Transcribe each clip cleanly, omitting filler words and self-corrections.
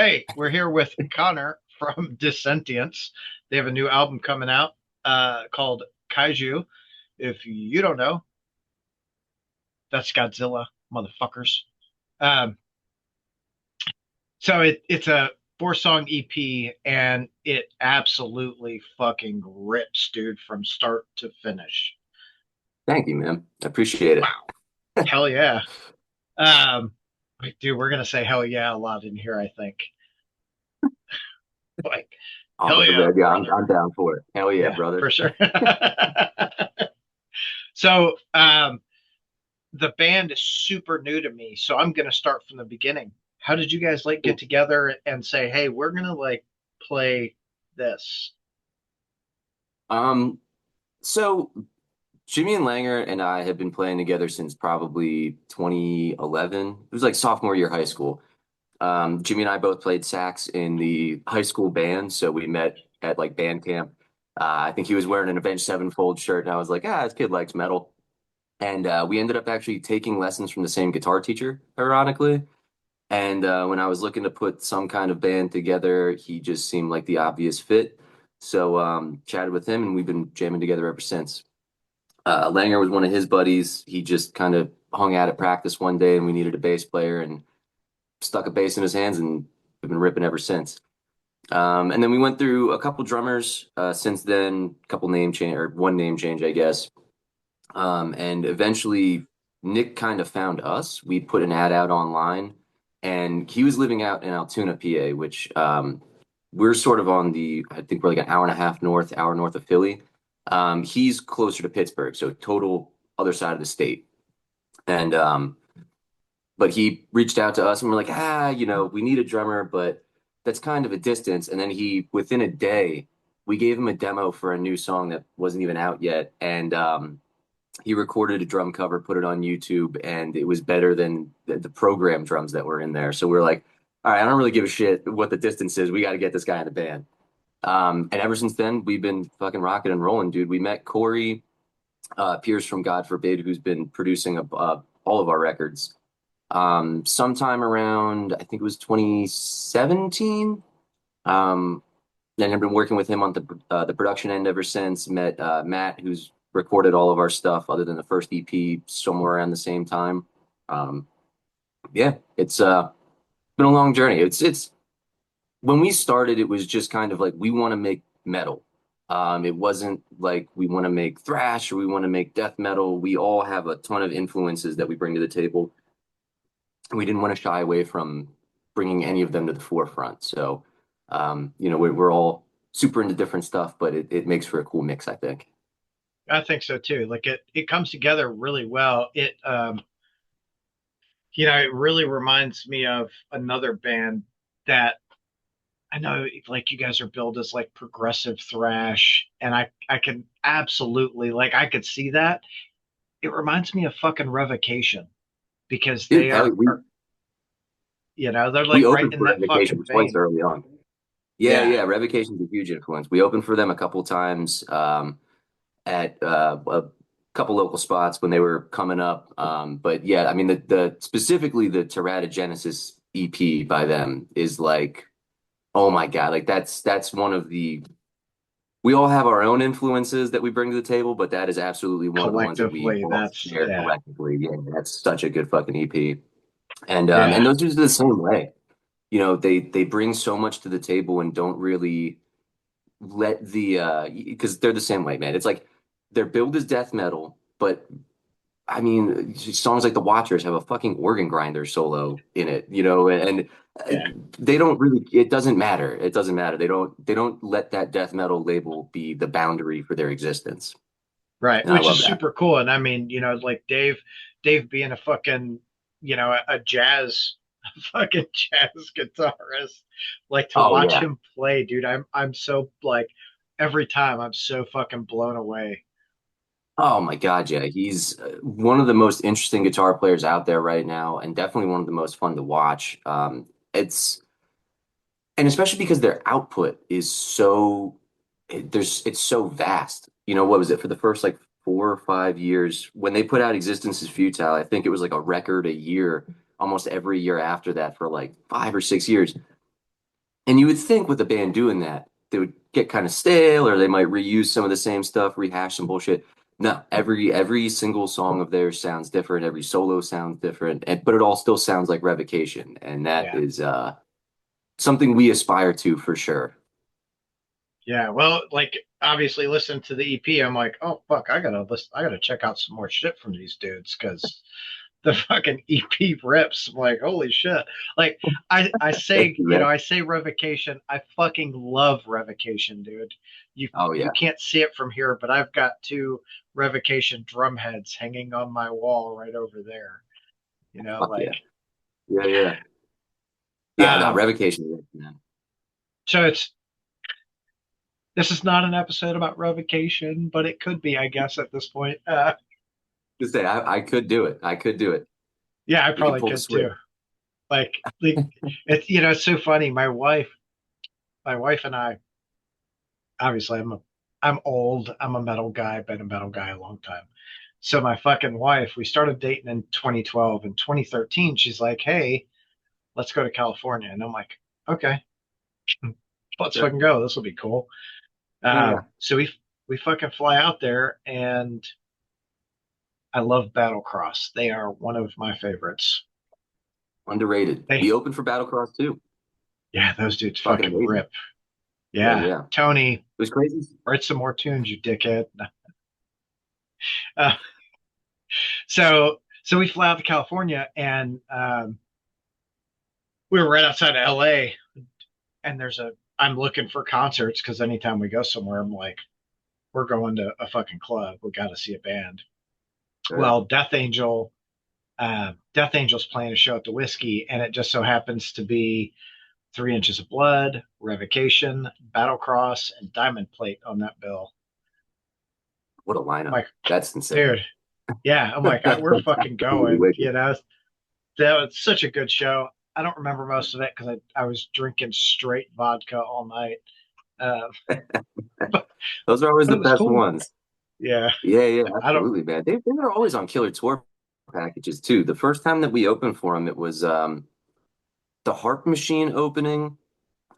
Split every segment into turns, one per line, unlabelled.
Hey, we're here with Connor from Dissentience. They have a new album coming out called Kaiju. If you don't know, that's Godzilla, motherfuckers. Um, so it's a four-song EP, and it absolutely fucking rips, dude, from start to finish.
Thank you, man. I appreciate it.
Wow. Hell yeah. Um, dude, we're gonna say hell yeah a lot in here, I think. Like,
Oh,
hell yeah,
yeah,
brother.
I'm down for it. Hell yeah,
Yeah,
brother.
for sure. So, the band is super new to me, so I'm gonna start from the beginning. How did you guys like get together and say, "Hey, we're gonna like play this"?
Um, so Jimmy and Langer and I have been playing together since probably 2011. It was like sophomore year high school. Jimmy and I both played sax in the high school band, so we met at like band camp. I think he was wearing an Avenged Sevenfold shirt, and I was like, this kid likes metal. And we ended up actually taking lessons from the same guitar teacher, ironically. And when I was looking to put some kind of band together, he just seemed like the obvious fit. So chatted with him, and we've been jamming together ever since. Langer was one of his buddies. He just kind of hung out at practice one day, and we needed a bass player, and stuck a bass in his hands, and we've been ripping ever since. And then we went through a couple drummers since then, a couple name change or one name change, I guess. And eventually, Nick kind of found us. We put an ad out online, and he was living out in Altoona, PA, which we're sort of on I think we're like an hour north of Philly. He's closer to Pittsburgh, so total other side of the state. And but he reached out to us, and we're like, we need a drummer, but that's kind of a distance. And then within a day, we gave him a demo for a new song that wasn't even out yet, and he recorded a drum cover, put it on YouTube, and it was better than the program drums that were in there. So we're like, all right, I don't really give a shit what the distance is. We got to get this guy in the band. And ever since then, we've been fucking rocking and rolling, dude. We met Corey Pierce from God Forbid, who's been producing all of our records. Sometime around, I think it was 2017. And I've been working with him on the production end ever since. Met Matt, who's recorded all of our stuff other than the first EP somewhere around the same time. Um, yeah, it's been a long journey. It's when we started, it was just kind of like we want to make metal. It wasn't like we want to make thrash or we want to make death metal. We all have a ton of influences that we bring to the table. We didn't want to shy away from bringing any of them to the forefront. So, we're all super into different stuff, but it makes for a cool mix, I think.
I think so too. Like it comes together really well. It really reminds me of another band that I know like you guys are billed as like progressive thrash, and I can absolutely like I could see that. It reminds me of fucking Revocation because
Dude,
they
hell,
they're
we
like right
opened
in
for
that
Revocation
fucking
twice
vein.
early on. Yeah,
Yeah.
yeah, Revocation's a huge influence. We opened for them a couple times at a couple local spots when they were coming up. But yeah, I mean the specifically the Teratogenesis EP by them is like, oh my God, like that's one of the we all have our own influences that we bring to the table, but that is absolutely one of the ones that we
Collectively,
all
that's
share
yeah.
collectively. Yeah, that's such a good fucking EP. And
Yeah.
those dudes are the same way. They bring so much to the table and don't really let because they're the same way, man. It's like their build is death metal, but I mean, songs like The Watchers have a fucking organ grinder solo in it, and uh,
Yeah.
they don't really, it doesn't matter. It doesn't matter. They don't let that death metal label be the boundary for their existence.
Right.
And I
Which
love
is
that.
super cool. And I mean, like Dave being a fucking, a jazz fucking jazz guitarist, like to
Oh
watch
yeah.
him play, dude, I'm so like every time I'm so fucking blown away.
Oh my God, yeah. He's one of the most interesting guitar players out there right now, and definitely one of the most fun to watch. It's and especially because their output is it's so vast. What was it for the first like 4 or 5 years when they put out Existence is Futile? I think it was like a record a year, almost every year after that for like 5 or 6 years. And you would think with a band doing that, they would get kind of stale or they might reuse some of the same stuff, rehash some bullshit. No, every single song of theirs sounds different, every solo sounds different, but it all still sounds like Revocation. And that
Yeah.
is something we aspire to for sure.
Yeah. Well, like obviously listen to the EP. I'm like, oh fuck, I gotta check out some more shit from these dudes because the fucking EP rips. I'm like, holy shit. Like I
Thank
say,
you, man.
I say Revocation. I fucking love Revocation, dude.
Oh
You
yeah.
can't see it from here, but I've got two Revocation drum heads hanging on my wall right over there. You know,
Fuck
like
yeah. Yeah, yeah. Yeah, no,
um
Revocation, man.
so it's this is not an episode about Revocation, but it could be, I guess, at this point.
Just say I could do it. I could do it.
Yeah, I
We could
probably
pull the
could
switch.
too. Like it's it's so funny. My wife and I, obviously I'm old. I'm a metal guy, been a metal guy a long time. So my fucking wife, we started dating in 2012. In 2013, she's like, "Hey, let's go to California." And I'm like, "Okay, let's
Sure.
fucking go. This will be cool."
Yeah.
So we fucking fly out there, and I love Battlecross. They are one of my favorites.
Underrated.
They
We opened for Battlecross too.
Yeah, those dudes
Fucking
fucking
amazing.
rip.
Yeah,
Yeah,
yeah. It
Tony,
was crazy.
write some more tunes, you dickhead. Uh, so we fly out to California, and we were right outside of LA. And I'm looking for concerts because anytime we go somewhere, I'm like, we're going to a fucking club. We got to see a band.
Yeah.
Well, Death Angel's playing a show at the Whiskey, and it just so happens to be 3 Inches of Blood, Revocation, Battlecross, and Diamond Plate on that bill.
What a
I'm
lineup.
like,
That's insane.
dude, yeah. I'm like, we're fucking
Absolutely
going.
wicked.
That was such a good show. I don't remember most of it because I was drinking straight vodka all night. Uh, but,
Those are always
but
the
it was
best
cool.
ones.
Yeah.
Yeah, yeah,
I don't.
absolutely, man. They were always on killer tour packages too. The first time that we opened for them, it was the Harp Machine opening,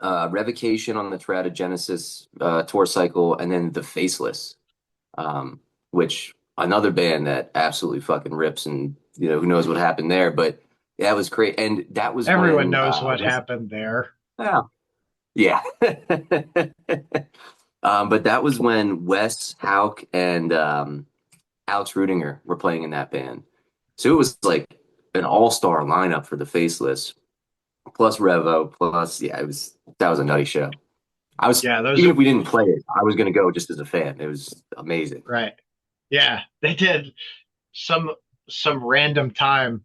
Revocation on the Teratogenesis tour cycle, and then the Faceless, um, which another band that absolutely fucking rips, and who knows what happened there, but that was great. And that was
Everyone
when
knows what
Wes,
happened there.
yeah, yeah. But that was when Wes Hauk and Alex Rudinger were playing in that band. So it was like an all-star lineup for the Faceless, plus Revo, plus yeah, that was a nutty show. I was
Yeah, those
even
are
if we didn't play it, I was gonna go just as a fan. It was amazing.
right. Yeah, they did some some random time.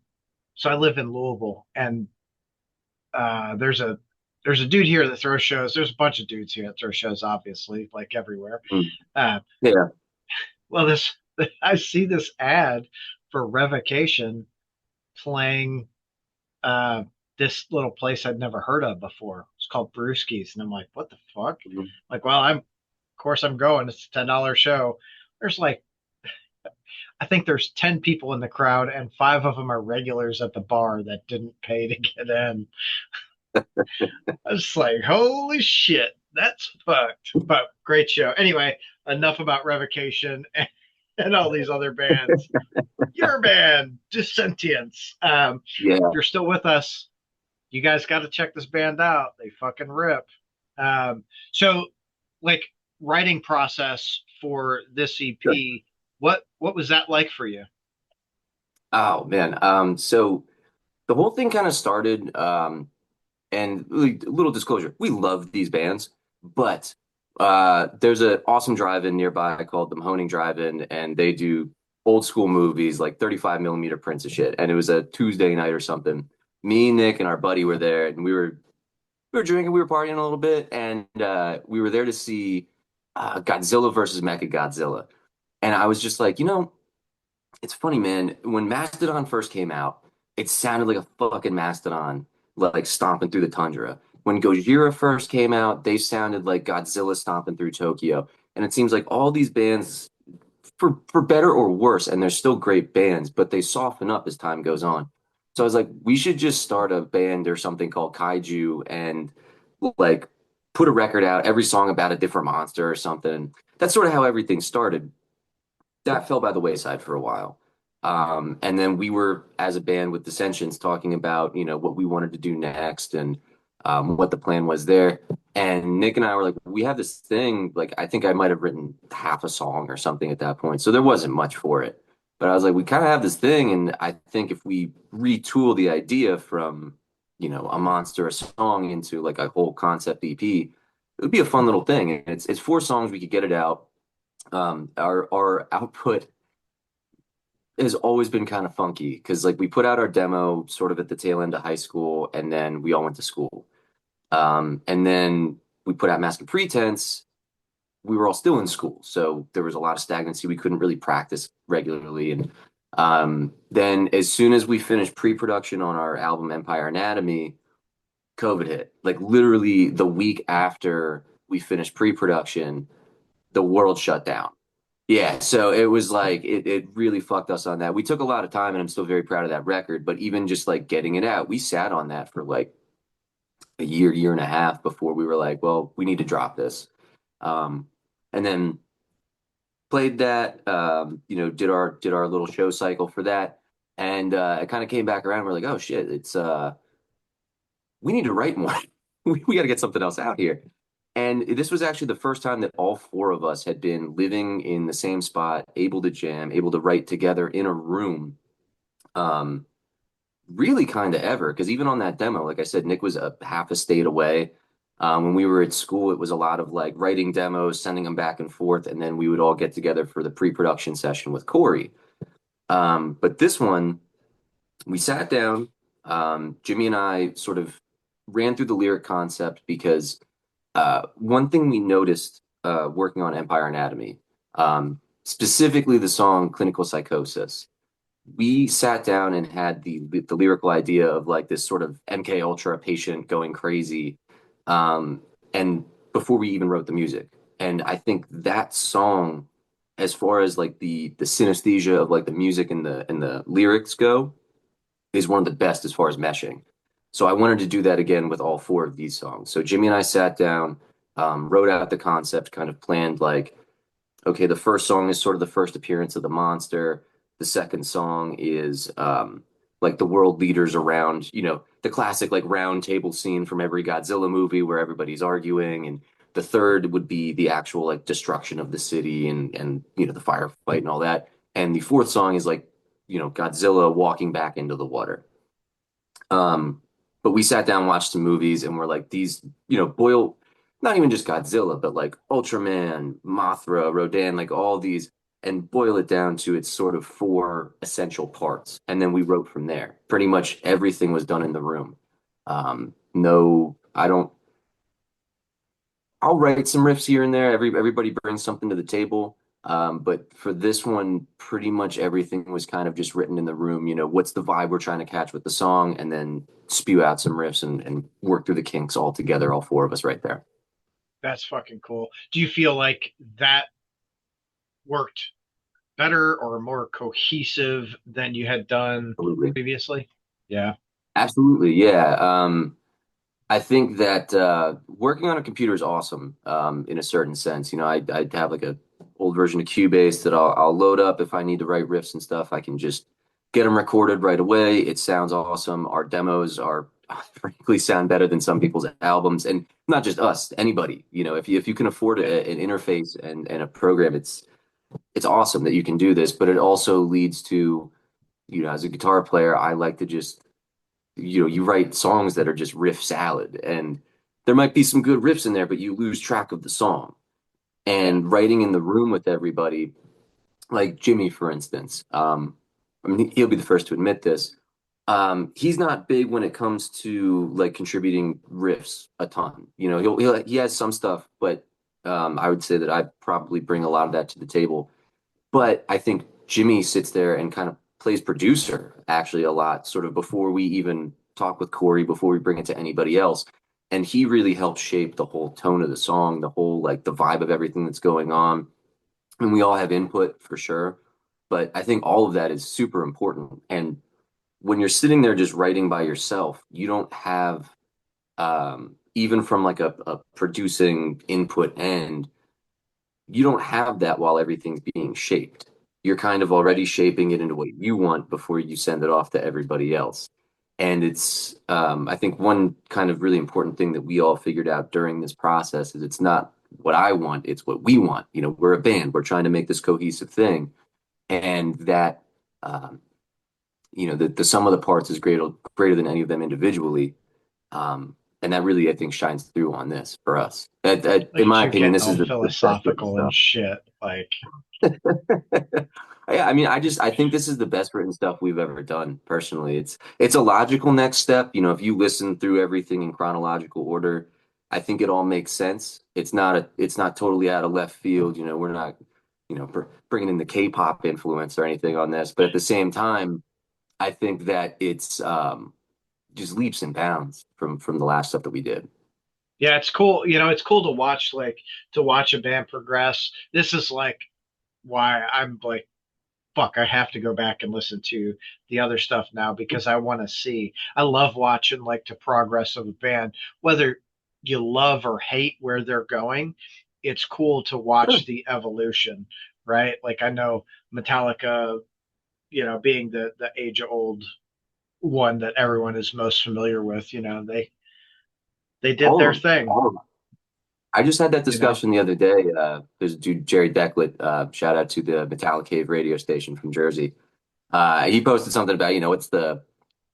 So I live in Louisville, and there's a dude here that throws shows. There's a bunch of dudes here that throw shows, obviously, like everywhere.
Mm.
Uh,
Yeah.
well, this I see this ad for Revocation playing uh, this little place I'd never heard of before. It's called Brewskis, and I'm like, what the fuck?
Mhm.
Like, well, of course I'm going. It's a $10 show. There's like I think there's 10 people in the crowd, and five of them are regulars at the bar that didn't pay to get in. I was like, holy shit, that's fucked. But great show. Anyway, enough about Revocation and all these other bands. Your band, Dissentience. If
Yeah.
you're still with us, you guys got to check this band out. They fucking rip. So, like, writing process for this
Sure.
EP, what was that like for you?
Oh man. So the whole thing kind of started, and really, little disclosure, we love these bands, but there's an awesome drive-in nearby called the Mahoning Drive-In, and they do old school movies like 35 millimeter prints of shit. And it was a Tuesday night or something. Me, Nick, and our buddy were there, and we were drinking, we were partying a little bit, and we were there to see Godzilla versus Mechagodzilla. And I was just like, it's funny, man. When Mastodon first came out, it sounded like a fucking Mastodon, like stomping through the tundra. When Gojira first came out, they sounded like Godzilla stomping through Tokyo. And it seems like all these bands, for better or worse, and they're still great bands, but they soften up as time goes on. So I was like, we should just start a band or something called Kaiju and like put a record out, every song about a different monster or something. That's sort of how everything started. That fell by the wayside for a while. And then we were, as a band with Dissentience, talking about, what we wanted to do next and what the plan was there. And Nick and I were like, we have this thing, like, I think I might have written half a song or something at that point. So there wasn't much for it. But I was like, we kind of have this thing. And I think if we retool the idea from, a monster, a song into like a whole concept EP, it would be a fun little thing. And it's 4 songs, we could get it out. Our output has always been kind of funky because like we put out our demo sort of at the tail end of high school and then we all went to school. And then we put out Mask and Pretense. We were all still in school, so there was a lot of stagnancy. We couldn't really practice regularly. And then as soon as we finished pre-production on our album Empire Anatomy, COVID hit. Like literally the week after we finished pre-production, the world shut down. Yeah, so it was like it really fucked us on that. We took a lot of time and I'm still very proud of that record, but even just like getting it out, we sat on that for like a year and a half before we were like, well, we need to drop this. Um, and then played that, did our little show cycle for that. And it kind of came back around. We're like, oh shit, it's we need to write more. We got to get something else out here. And this was actually the first time that all 4 of us had been living in the same spot, able to jam, able to write together in a room. Um, Really kind of ever, because even on that demo, like I said, Nick was a half a state away. When we were at school, it was a lot of like writing demos, sending them back and forth, and then we would all get together for the pre-production session with Corey. But this one, we sat down. Jimmy and I sort of ran through the lyric concept because one thing we noticed working on Empire Anatomy, specifically the song Clinical Psychosis, we sat down and had the lyrical idea of like this sort of MK Ultra patient going crazy, and before we even wrote the music. And I think that song, as far as like the synesthesia of like the music and the lyrics go, is one of the best as far as meshing. So I wanted to do that again with all 4 of these songs. So Jimmy and I sat down, wrote out the concept, kind of planned like, okay, the first song is sort of the first appearance of the monster. The second song is like the world leaders around, the classic like round table scene from every Godzilla movie where everybody's arguing. And the third would be the actual like destruction of the city and the firefight and all that. And the fourth song is like, Godzilla walking back into the water. But we sat down, watched some movies, and we're like, these, boil, not even just Godzilla, but like Ultraman, Mothra, Rodan, like all these, and boil it down to its sort of 4 essential parts. And then we wrote from there. Pretty much everything was done in the room. No, I don't, I'll write some riffs here and there. Everybody brings something to the table. But for this one, pretty much everything was kind of just written in the room. What's the vibe we're trying to catch with the song, and then spew out some riffs and work through the kinks all together, all 4 of us right there.
That's fucking cool. Do you feel like that worked better or more cohesive than you had done
Absolutely.
previously? Yeah.
Absolutely. Yeah. I think that working on a computer is awesome in a certain sense. I have like a old version of Cubase that I'll load up if I need to write riffs and stuff. I can just get them recorded right away. It sounds awesome. Our demos are frankly sound better than some people's albums, and not just us, anybody. If you can afford an interface and a program, it's awesome that you can do this. But it also leads to, as a guitar player, I like to just you write songs that are just riff salad, and there might be some good riffs in there, but you lose track of the song.
Yeah.
And writing in the room with everybody, like Jimmy, for instance, I mean, he'll be the first to admit this. He's not big when it comes to like contributing riffs a ton. He has some stuff, but I would say that I probably bring a lot of that to the table. But I think Jimmy sits there and kind of plays producer actually a lot, sort of before we even talk with Corey, before we bring it to anybody else. And he really helps shape the whole tone of the song, the whole like the vibe of everything that's going on. And we all have input for sure. But I think all of that is super important. And when you're sitting there just writing by yourself, you don't have even from like a producing input end, you don't have that while everything's being shaped. You're kind of
Right.
already shaping it into what you want before you send it off to everybody else. And it's, I think one kind of really important thing that we all figured out during this process is it's not what I want, it's what we want. You know, we're a band, we're trying to make this cohesive thing. And that, um, the sum of the parts is greater than any of them individually. And that really, I think, shines through on this for us. In
Like
my
you're
opinion,
getting
this
all
is the best written
philosophical and
stuff.
shit. Like,
Yeah, I mean, I think this is the best written stuff we've ever done, personally. It's a logical next step. You know, if you listen through everything in chronological order, I think it all makes sense. It's not totally out of left field. You know, we're not, bringing in the K-pop influence or anything on this, but at the same time, I think that it's just leaps and bounds from the last stuff that we did.
yeah, it's cool. It's cool to watch, like, to watch a band progress. This is like why I'm like, fuck, I have to go back and listen to the other stuff now because I want to see. I love watching like the progress of a band, whether you love or hate where they're going. It's cool to
Sure.
watch the evolution, right? Like I know Metallica, being the age old one that everyone is most familiar with, they did
All
their
of them.
thing,
All of them. I just had that
you know.
discussion the other day. There's a dude, Jerry Declet, shout out to the Metallica Cave radio station from Jersey. He posted something about,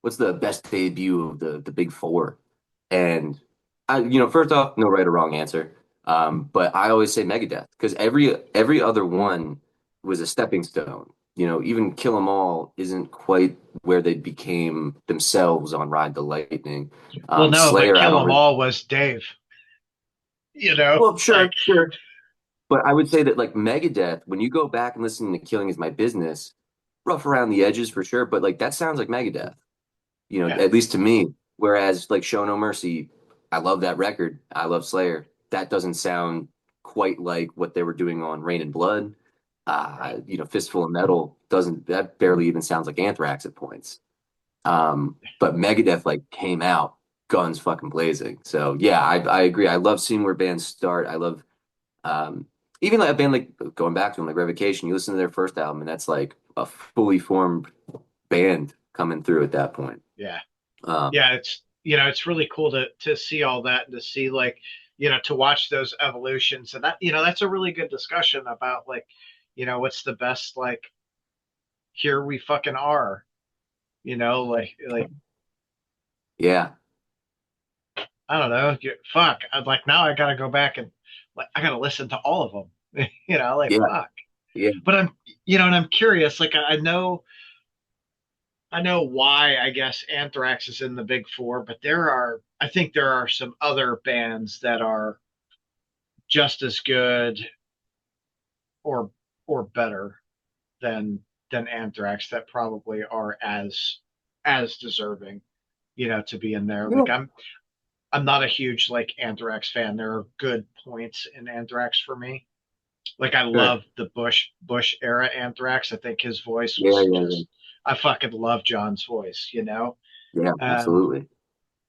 what's the best debut of the big four? And first off, no right or wrong answer. But I always say Megadeth because every other one was a stepping stone. You know, even Kill 'Em All isn't quite where they became themselves on Ride the Lightning.
Well, no, but
Slayer, I
Kill
don't
'Em
really.
All was Dave,
Well,
like
sure, sure. But I would say that like Megadeth, when you go back and listen to Killing Is My Business, rough around the edges for sure, but like that sounds like Megadeth,
yeah,
at least to me. Whereas like Show No Mercy, I love that record. I love Slayer. That doesn't sound quite like what they were doing on Rain and Blood.
right.
Fistful of Metal doesn't that barely even sounds like Anthrax at points. But Megadeth like came out guns fucking blazing. So yeah, I agree. I love seeing where bands start. I love um, even like a band like going back to them, like Revocation, you listen to their first album, and that's like a fully formed band coming through at that point.
Yeah.
Um,
Yeah, it's really cool to see all that and to see, like, to watch those evolutions. And that, that's a really good discussion about, like, what's the best, like, here we fucking are, like
yeah,
I don't know, fuck. I'd like now I gotta go back and like I gotta listen to all of them. Like
yeah,
fuck.
yeah,
But and I'm curious, like I know why I guess Anthrax is in the big four, but I think there are some other bands that are just as good or better than Anthrax that probably are as deserving, to be in there.
yeah,
Like I'm not a huge like Anthrax fan. There are good points in Anthrax for me. Like I
sure,
love the Bush era Anthrax. I think his voice
yeah,
was
yeah,
just I fucking love John's voice.
yeah, yeah,
Um,
absolutely.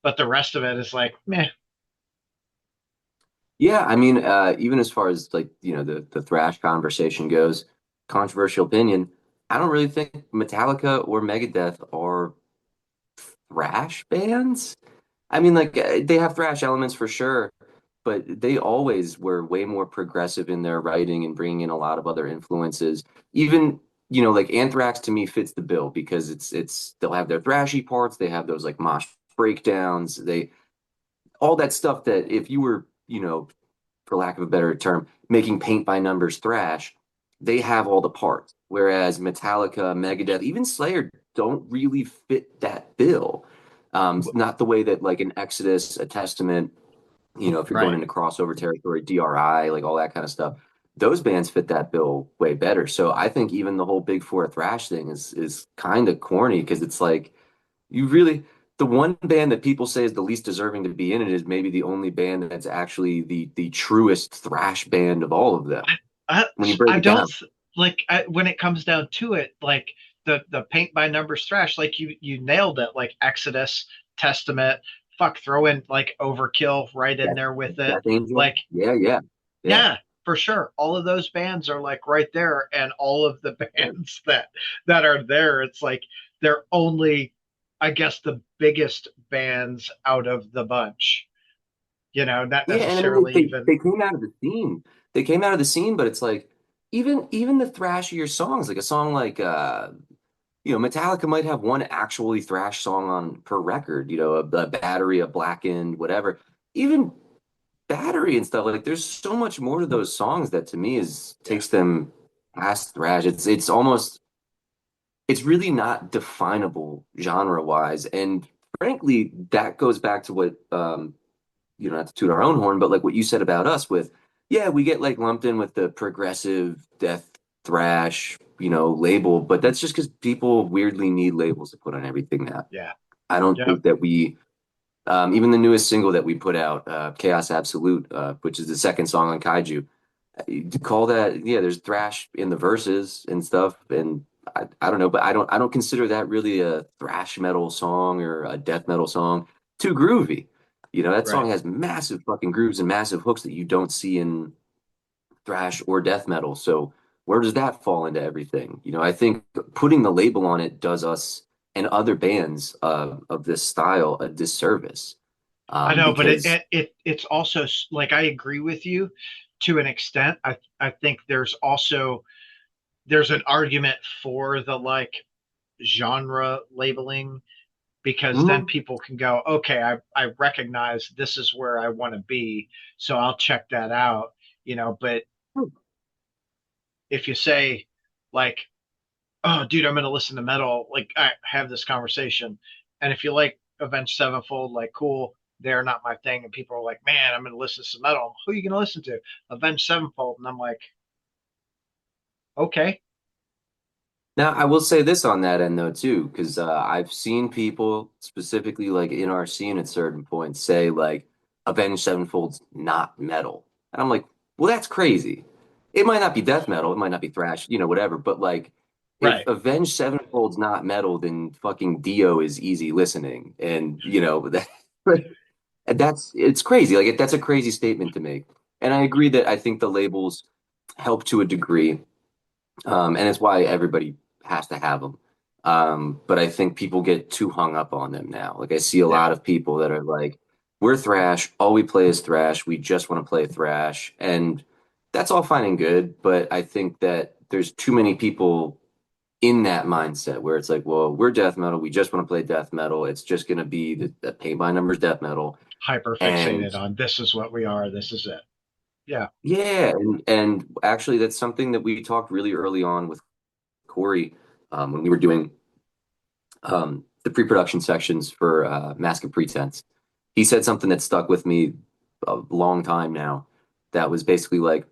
but the rest of it is like meh.
Yeah, I mean, even as far as like the thrash conversation goes, controversial opinion, I don't really think Metallica or Megadeth are thrash bands. I mean, like they have thrash elements for sure, but they always were way more progressive in their writing and bringing in a lot of other influences. Even, like Anthrax to me fits the bill because it's they'll have their thrashy parts, they have those like mosh breakdowns, they all that stuff that if you were, for lack of a better term, making paint by numbers thrash, they have all the parts. Whereas Metallica, Megadeth, even Slayer don't really fit that bill. Not the way that like an Exodus, a Testament, if you're going
Right.
into crossover territory, DRI, like all that kind of stuff, those bands fit that bill way better. So I think even the whole Big Four thrash thing is kind of corny because it's like you really the one band that people say is the least deserving to be in it is maybe the only band that's actually the truest thrash band of all of them
I
when you break
I
it
don't
down.
like when it comes down to it, like the paint by numbers thrash, like you nailed it, like Exodus, Testament, fuck, throw in like Overkill right in
Death,
there with it.
Death Angel.
Like,
Yeah, yeah, yeah.
yeah, for sure. All of those bands are like right there, and all of the bands that are there, it's like they're only, I guess, the biggest bands out of the bunch. Not
Yeah, and I mean
necessarily even
they came out of the scene. They came out of the scene, but it's like even the thrashier songs, like a song like Metallica might have one actually thrash song on per record, a Battery, a Blackened, whatever. Even Battery and stuff, like there's so much more to those songs that to me is
yeah,
takes them past thrash. It's almost it's really not definable genre wise. And frankly, that goes back to what not to toot our own horn, but like what you said about us with, yeah, we get like lumped in with the progressive death thrash, label, but that's just because people weirdly need labels to put on everything now.
yeah,
I don't
yep,
think that even the newest single that we put out, Chaos Absolute, which is the second song on Kaiju, to call that, yeah, there's thrash in the verses and stuff, and I don't know, but I don't consider that really a thrash metal song or a death metal song. Too groovy. That
right.
song has massive fucking grooves and massive hooks that you don't see in thrash or death metal. So where does that fall into everything? I think putting the label on it does us and other bands of this style a disservice.
I know, but
Because
it's also like I agree with you to an extent. I think there's an argument for the like genre labeling because then
Mhm.
people can go, okay, I recognize this is where I want to be, so I'll check that out, But if you say, like, oh, dude, I'm going to listen to metal, like, I have this conversation. And if you like Avenged Sevenfold, like, cool, they're not my thing. And people are like, man, I'm going to listen to some metal. Who are you going to listen to? Avenged Sevenfold. And I'm like, okay,
Now, I will say this on that end though too, because I've seen people specifically like in our scene at certain points say like Avenged Sevenfold's not metal, and I'm like, well, that's crazy. It might not be death metal, it might not be thrash, whatever, but like if
right.
Avenged Sevenfold's not metal, then fucking Dio is easy listening, and that that's it's crazy. Like that's a crazy statement to make, and I agree that I think the labels help to a degree, and it's why everybody has to have them. But I think people get too hung up on them now. Like I see a
Yeah,
lot of people that are like, "We're thrash. All we play is thrash. We just want to play thrash," and that's all fine and good. But I think that there's too many people in that mindset where it's like, "Well, we're death metal. We just want to play death metal. It's just going to be the paint by numbers death metal."
hyper
And
fixated on this is what we are. This is it. Yeah,
yeah, and actually, that's something that we talked really early on with Corey when we were doing the pre-production sections for Mask of Pretense. He said something that stuck with me a long time now. That was basically like,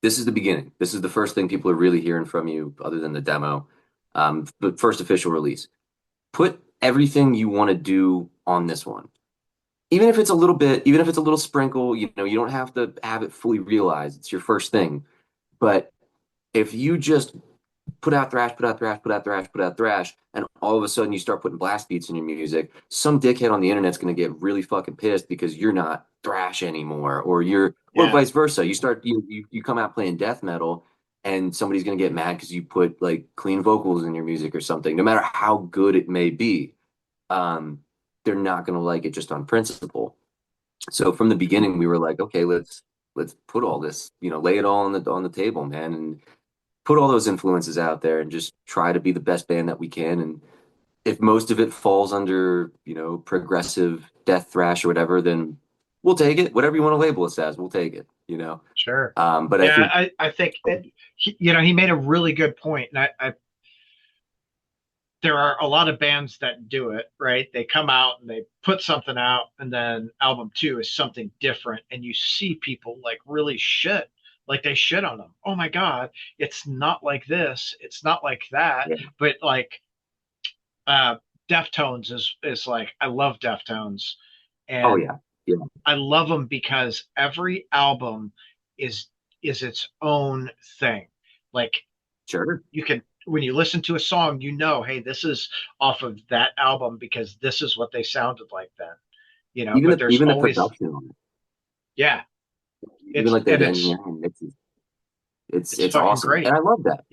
this is the beginning. This is the first thing people are really hearing from you, other than the demo, the first official release. Put everything you want to do on this one, even if it's a little bit, even if it's a little sprinkle. You don't have to have it fully realized. It's your first thing, but if you just put out thrash, put out thrash, put out thrash, put out thrash, and all of a sudden you start putting blast beats in your music, some dickhead on the internet's going to get really fucking pissed because you're not thrash anymore, or
yeah,
vice versa. You come out playing death metal, and somebody's going to get mad because you put like clean vocals in your music or something, no matter how good it may be. Um, they're not going to like it just on principle. So from the beginning, we were like, okay, let's put all this, lay it all on the table, man, and put all those influences out there and just try to be the best band that we can. And if most of it falls under, progressive death thrash or whatever, then we'll take it. Whatever you want to label us as, we'll take it.
sure.
But I
Yeah,
think,
I think he made a really good point, and there are a lot of bands that do it, right? They come out and they put something out, and then album two is something different, and you see people like really shit, like they shit on them. Oh my god, it's not like this, it's not like that,
yeah.
but like uh Deftones is like I love Deftones,
Oh
and
yeah, yeah,
I love them because every album is is its own thing. Like
sure.
you can when you listen to a song, hey, this is off of that album because this is what they sounded like then. but there's
Even the
always,
production on it,
yeah,
even
it's,
like the
and
engineering and mixes,
it's
it's
fucking
awesome, and
great.
I love that.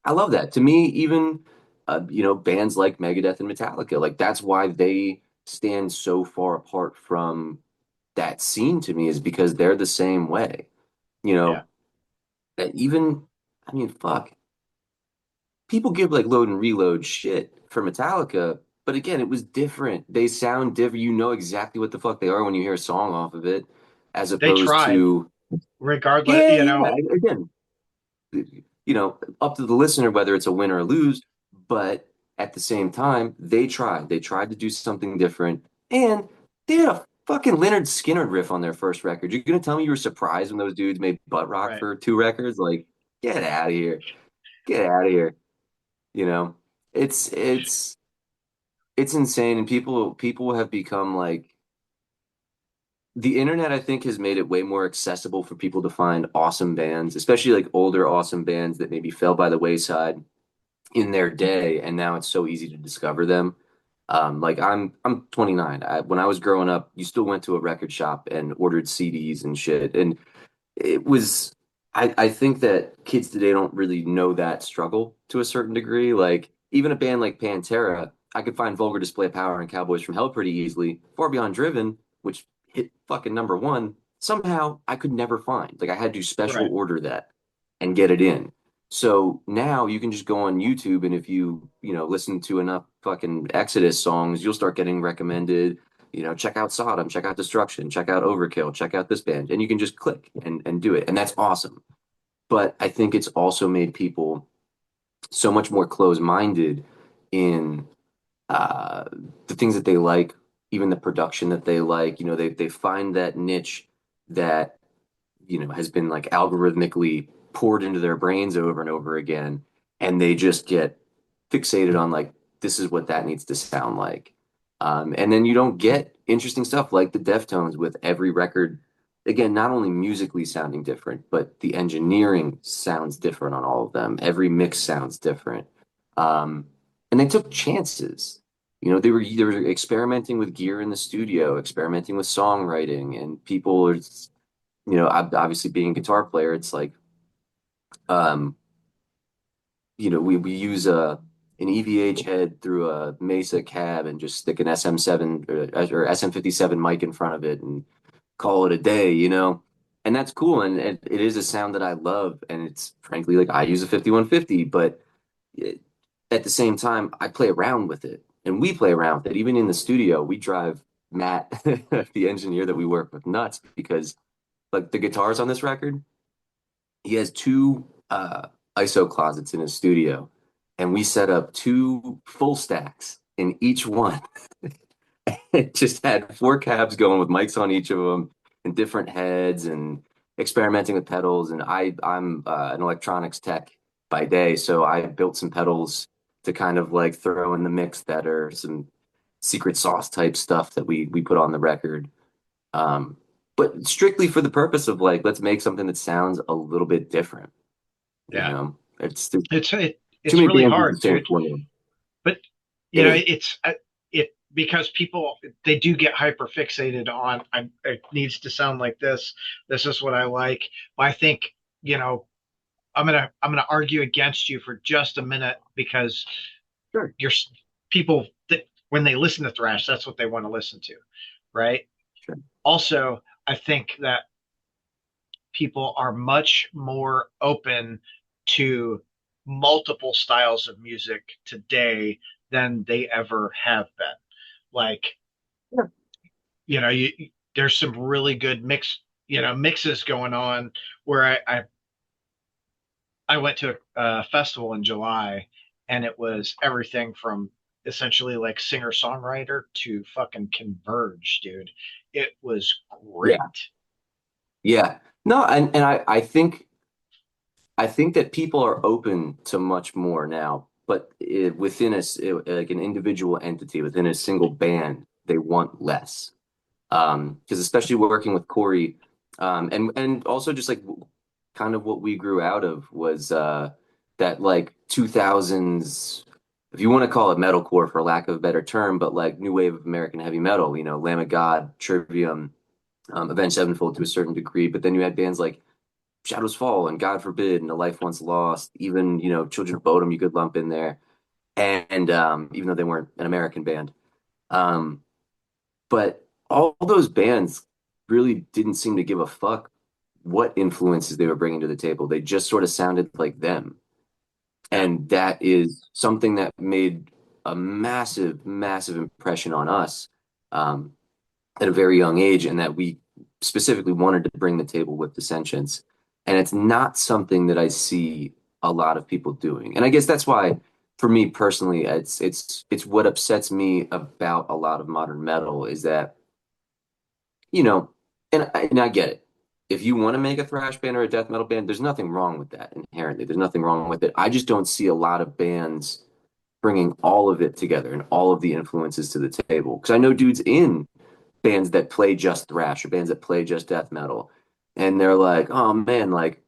I love that. To me, even bands like Megadeth and Metallica, like that's why they stand so far apart from that scene to me is because they're the same way. You
Yeah.
know, and even I mean, fuck, people give like Load and Reload shit for Metallica, but again, it was different. They sound different. You know exactly what the fuck they are when you hear a song off of it, as
They
opposed
tried
to
regardless,
yeah, yeah. Again, up to the listener whether it's a win or a lose, but at the same time, they tried. They tried to do something different, and they had a fucking Leonard Skinner riff on their first record. You're gonna tell me you were surprised when those dudes made butt rock
right.
for two records? Like, get out of here. Get out of here. You know, it's it's it's insane, and people have become like the internet, I think, has made it way more accessible for people to find awesome bands, especially like older awesome bands that maybe fell by the wayside in their day, and now it's so easy to discover them. Like I'm 29. When I was growing up, you still went to a record shop and ordered CDs and shit, and it was I think that kids today don't really know that struggle to a certain degree. Like even a band like Pantera, I could find Vulgar Display of Power and Cowboys from Hell pretty easily. Far Beyond Driven, which hit fucking number one, somehow I could never find. Like I had to special
Right.
order that and get it in. So now you can just go on YouTube and if you listen to enough fucking Exodus songs, you'll start getting recommended check out Sodom, check out Destruction, check out Overkill, check out this band, and you can just click and do it, and that's awesome. But I think it's also made people so much more close-minded in uh, the things that they like, even the production that they like. They find that niche that has been like algorithmically poured into their brains over and over again, and they just get fixated on like this is what that needs to sound like. And then you don't get interesting stuff like the Deftones with every record, again, not only musically sounding different, but the engineering sounds different on all of them. Every mix sounds different. Um, and they took chances. They were experimenting with gear in the studio, experimenting with songwriting, and people are obviously being a guitar player, it's like, um, we use an EVH head through a Mesa cab and just stick an SM7 or SM57 mic in front of it and call it a day. And that's cool. And it is a sound that I love. And it's frankly like I use a 5150, but it, at the same time, I play around with it and we play around with it. Even in the studio, we drive Matt, the engineer that we work with, nuts because like the guitars on this record, he has two ISO closets in his studio, and we set up two full stacks in each one. It just had four cabs going with mics on each of them and different heads and experimenting with pedals. And I'm an electronics tech by day, so I built some pedals to kind of like throw in the mix that are some secret sauce type stuff that we put on the record. Um, but strictly for the purpose of like, let's make something that sounds a little bit different.
Yeah.
There's too
It's
many
really
bands with the
hard,
same
dude.
formula.
But
It is.
it's it because people they do get hyper fixated on it needs to sound like this. This is what I like. But I think you know I'm gonna argue against you for just a minute because
Sure,
you're people that when they listen to thrash, that's what they want to listen to, right?
sure.
Also, I think that people are much more open to multiple styles of music today than they ever have been. Like,
Yeah.
there's some really good mixes going on where I went to a festival in July and it was everything from essentially like singer songwriter to fucking converge, dude. It was
Yeah.
great.
Yeah. No, and I think that people are open to much more now, but within like an individual entity, within a single band, they want less. Because especially working with Corey, and also just like kind of what we grew out of was that like 2000s if you want to call it metalcore for lack of a better term, but like new wave of American heavy metal, you know, Lamb of God, Trivium, Avenged Sevenfold to a certain degree. But then you had bands like Shadows Fall and God Forbid and A Life Once Lost, even, you know, Children of Bodom you could lump in there. And even though they weren't an American band. Um, but all those bands really didn't seem to give a fuck what influences they were bringing to the table. They just sort of sounded like them.
Yeah,
And that is something that made a massive, massive impression on us um, at a very young age, and that we specifically wanted to bring the table with Dissentience. And it's not something that I see a lot of people doing. And I guess that's why, for me personally, it's what upsets me about a lot of modern metal is that, you know, and I get it. If you want to make a thrash band or a death metal band, there's nothing wrong with that inherently. There's nothing wrong with it. I just don't see a lot of bands bringing all of it together and all of the influences to the table. Because I know dudes in bands that play just thrash or bands that play just death metal, and they're like, oh man, like,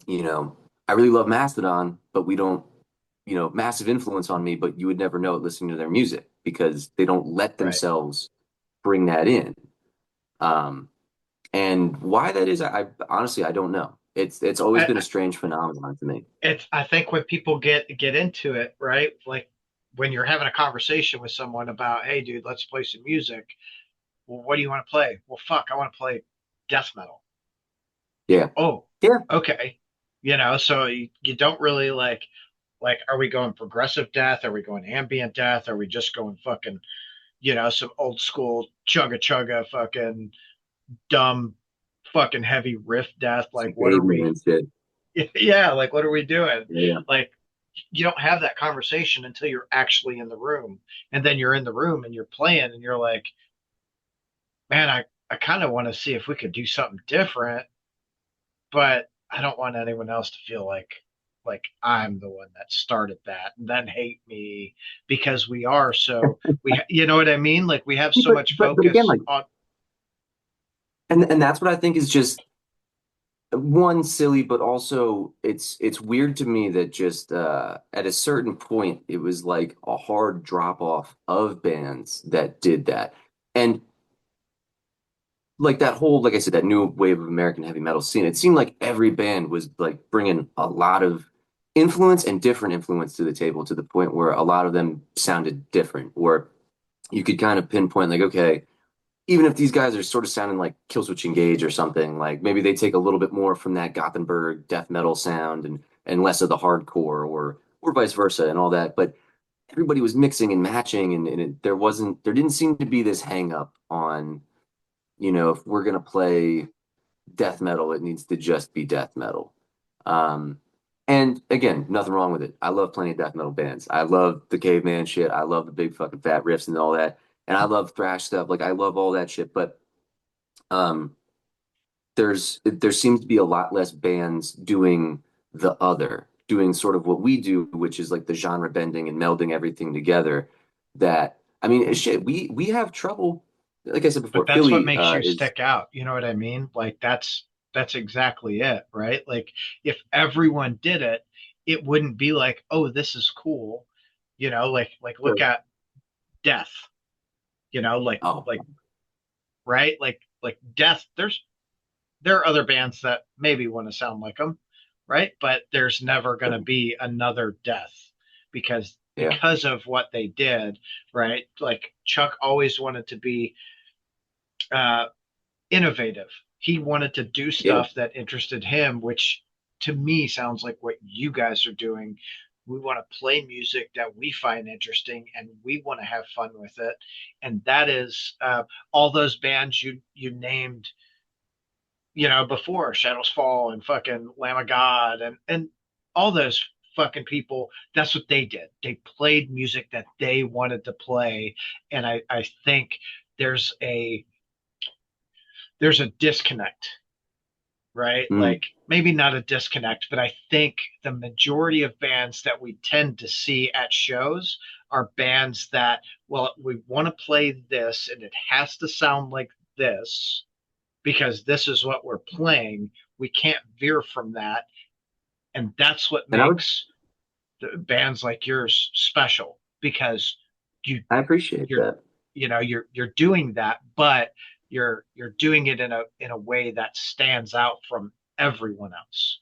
you know, I really love Mastodon, but we don't, you know, massive influence on me, but you would never know it listening to their music because they don't let
right.
themselves bring that in. Um, and why that is, I honestly I don't know. It's always been a
I,
strange phenomenon to me.
it's I think when people get into it, right? Like when you're having a conversation with someone about, hey, dude, let's play some music. Well, what do you want to play? Well, fuck, I want to play death metal.
Yeah.
Oh,
Yeah.
okay. So you don't really like, are we going progressive death? Are we going ambient death? Are we just going fucking, some old school chugga chugga fucking dumb fucking heavy riff death? Like,
Some
what are we?
caveman shit.
Yeah, like, what are we doing?
Yeah.
Like, you don't have that conversation until you're actually in the room. And then you're in the room and you're playing and you're like, man, I kind of want to see if we could do something different, but I don't want anyone else to feel like I'm the one that started that and then hate me because we are so you know what I mean? Like we have
Yeah,
so much
but again,
focus
like,
on
and that's what I think is just one silly, but also it's weird to me that just at a certain point it was like a hard drop off of bands that did that. And like that whole, like I said, that new wave of American heavy metal scene, it seemed like every band was like bringing a lot of influence and different influence to the table to the point where a lot of them sounded different, or you could kind of pinpoint like, okay, even if these guys are sort of sounding like Killswitch Engage or something, like maybe they take a little bit more from that Gothenburg death metal sound and less of the hardcore or vice versa and all that. But everybody was mixing and matching and there didn't seem to be this hang up on, you know, if we're gonna play death metal, it needs to just be death metal. Um, and again, nothing wrong with it. I love plenty of death metal bands. I love the caveman shit. I love the big fucking fat riffs and all that. And I love thrash stuff. Like I love all that shit. But um, there seems to be a lot less bands doing the other, doing sort of what we do, which is like the genre bending and melding everything together. That I mean, shit, we have trouble. Like I said
but
before,
that's what
Philly
makes you
is
stick out. You know what I mean? Like that's exactly it, right? Like if everyone did it, it wouldn't be like, "Oh, this is cool." Like look at death,
oh
like right? Like death, there are other bands that maybe want to sound like them, right? But there's never going to be another death because
yeah.
of what they did, right? Like Chuck always wanted to be uh, innovative. He wanted to do
Yeah.
stuff that interested him, which to me sounds like what you guys are doing. We want to play music that we find interesting and we want to have fun with it. And that is all those bands you named before Shadows Fall and fucking Lamb of God and all those fucking people, that's what they did. They played music that they wanted to play. And I think there's a there's a disconnect, right?
Mm.
Like maybe not a disconnect, but I think the majority of bands that we tend to see at shows are bands that, well, we want to play this and it has to sound like this because this is what we're playing. We can't veer from that. And that's what
And I would
makes bands like yours special because you
I appreciate
you're
that.
you're doing that, but you're doing it in a way that stands out from everyone else.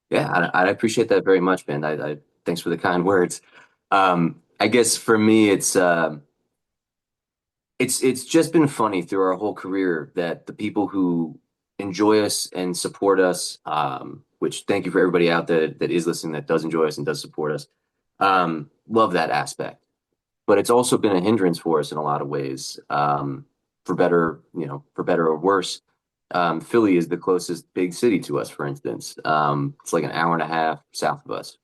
Yeah, I appreciate that very much, man. I thanks for the kind words. I guess for me, it's just been funny through our whole career that the people who enjoy us and support us, which thank you for everybody out there that is listening that does enjoy us and does support us, love that aspect. But it's also been a hindrance for us in a lot of ways, for better, for better or worse. Philly is the closest big city to us, for instance. It's like an hour and a half south of us.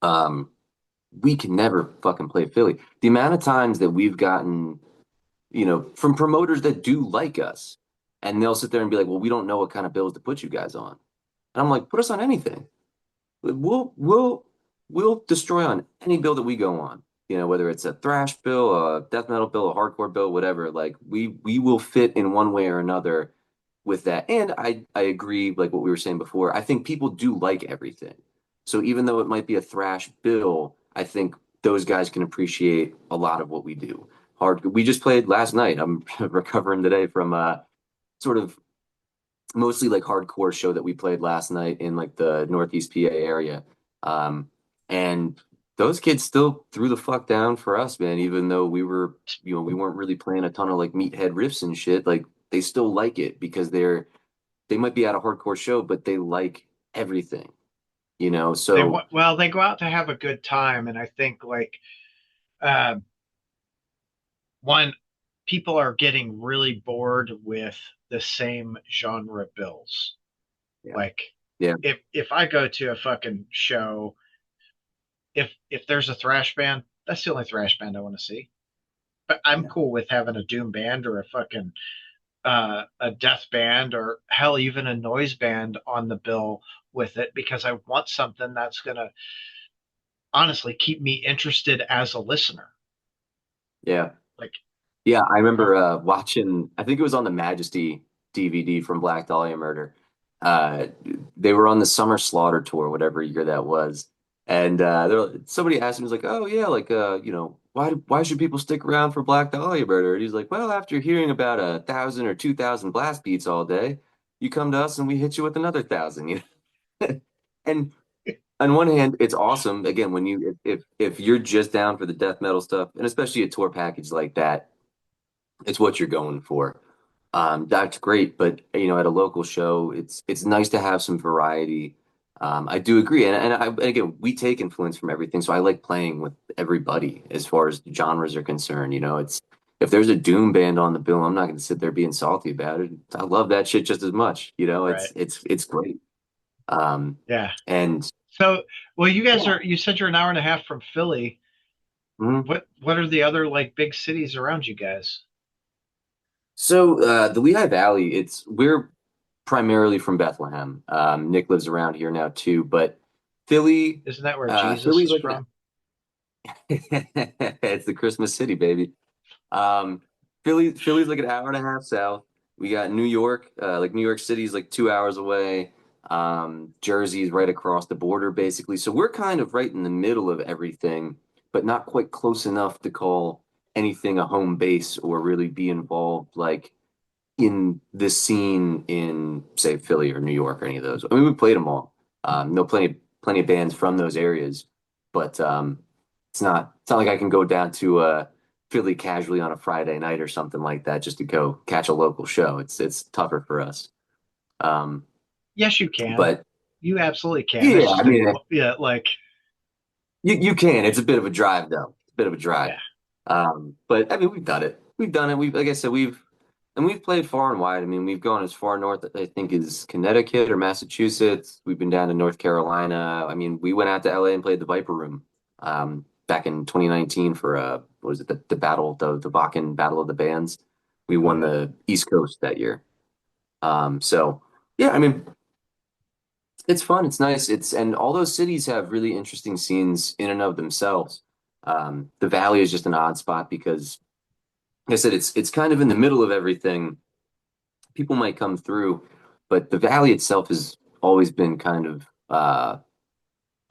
Um, we can never fucking play Philly. The amount of times that we've gotten, from promoters that do like us, and they'll sit there and be like, "Well, we don't know what kind of bills to put you guys on." And I'm like, "Put us on anything. We'll destroy on any bill that we go on. Whether it's a thrash bill, a death metal bill, a hardcore bill, whatever. Like we will fit in one way or another with that." And I agree, like what we were saying before. I think people do like everything. So even though it might be a thrash bill, I think those guys can appreciate a lot of what we do. We just played last night. I'm recovering today from sort of mostly like hardcore show that we played last night in like the Northeast PA area. And those kids still threw the fuck down for us, man, even though we weren't really playing a ton of like meathead riffs and shit. Like they still like it because they might be at a hardcore show, but they like everything, So
They go out to have a good time, and I think like uh, one people are getting really bored with the same genre bills.
yeah,
Like
yeah,
if I go to a fucking show, if there's a thrash band, that's the only thrash band I want to see. But I'm
yeah,
cool with having a doom band or a fucking a death band or hell even a noise band on the bill with it because I want something that's gonna honestly keep me interested as a listener.
yeah.
Like,
Yeah, I
oh,
remember watching, I think it was on the Majesty DVD from Black Dahlia Murder. Uh, they were on the Summer Slaughter tour, whatever year that was. And somebody asked him, he's like, "Oh yeah, like why should people stick around for Black Dahlia Murder?" And he's like, "Well, after hearing about 1,000 or 2,000 blast beats all day, you come to us and we hit you with another 1,000." And on one hand, it's awesome. Again, when if you're just down for the death metal stuff, and especially a tour package like that, it's what you're going for. That's great, but at a local show, it's nice to have some variety. I do agree, and again, we take influence from everything, so I like playing with everybody as far as genres are concerned. It's if there's a doom band on the bill, I'm not going to sit there being salty about it. I love that shit just as much.
right.
It's great. Um,
Yeah.
and
So, well,
yeah.
you said you're an hour and a half from Philly.
Mhm.
What are the other like big cities around you guys?
So the Lehigh Valley, we're primarily from Bethlehem. Nick lives around here now too, but Philly,
Isn't that where Jesus
Philly's
is
like
from?
it's the Christmas city, baby. Um, Philly's like an hour and a half south. We got New York, like New York City's like 2 hours away. Jersey's right across the border, basically. So we're kind of right in the middle of everything, but not quite close enough to call anything a home base or really be involved like in this scene in say Philly or New York or any of those. I mean, we played them all. Know plenty of bands from those areas, but it's not like I can go down to Philly casually on a Friday night or something like that just to go catch a local show. It's tougher for us. Um,
Yes, you can.
but
You absolutely can.
yeah,
It's
I
just
mean,
yeah, like
you can. It's a bit of a drive though. It's a bit of a drive.
yeah.
But I mean, we've done it. We've done it. We've, like I said, we've played far and wide. I mean, we've gone as far north, I think, as Connecticut or Massachusetts. We've been down to North Carolina. I mean, we went out to LA and played the Viper Room, back in 2019 for what was it, the battle, the Bakken Battle of the Bands. We
Oh
won
yeah.
the East Coast that year. So yeah, I mean, it's fun. It's nice. And all those cities have really interesting scenes in and of themselves. The Valley is just an odd spot because, like I said, it's kind of in the middle of everything. People might come through, but the Valley itself has always been kind of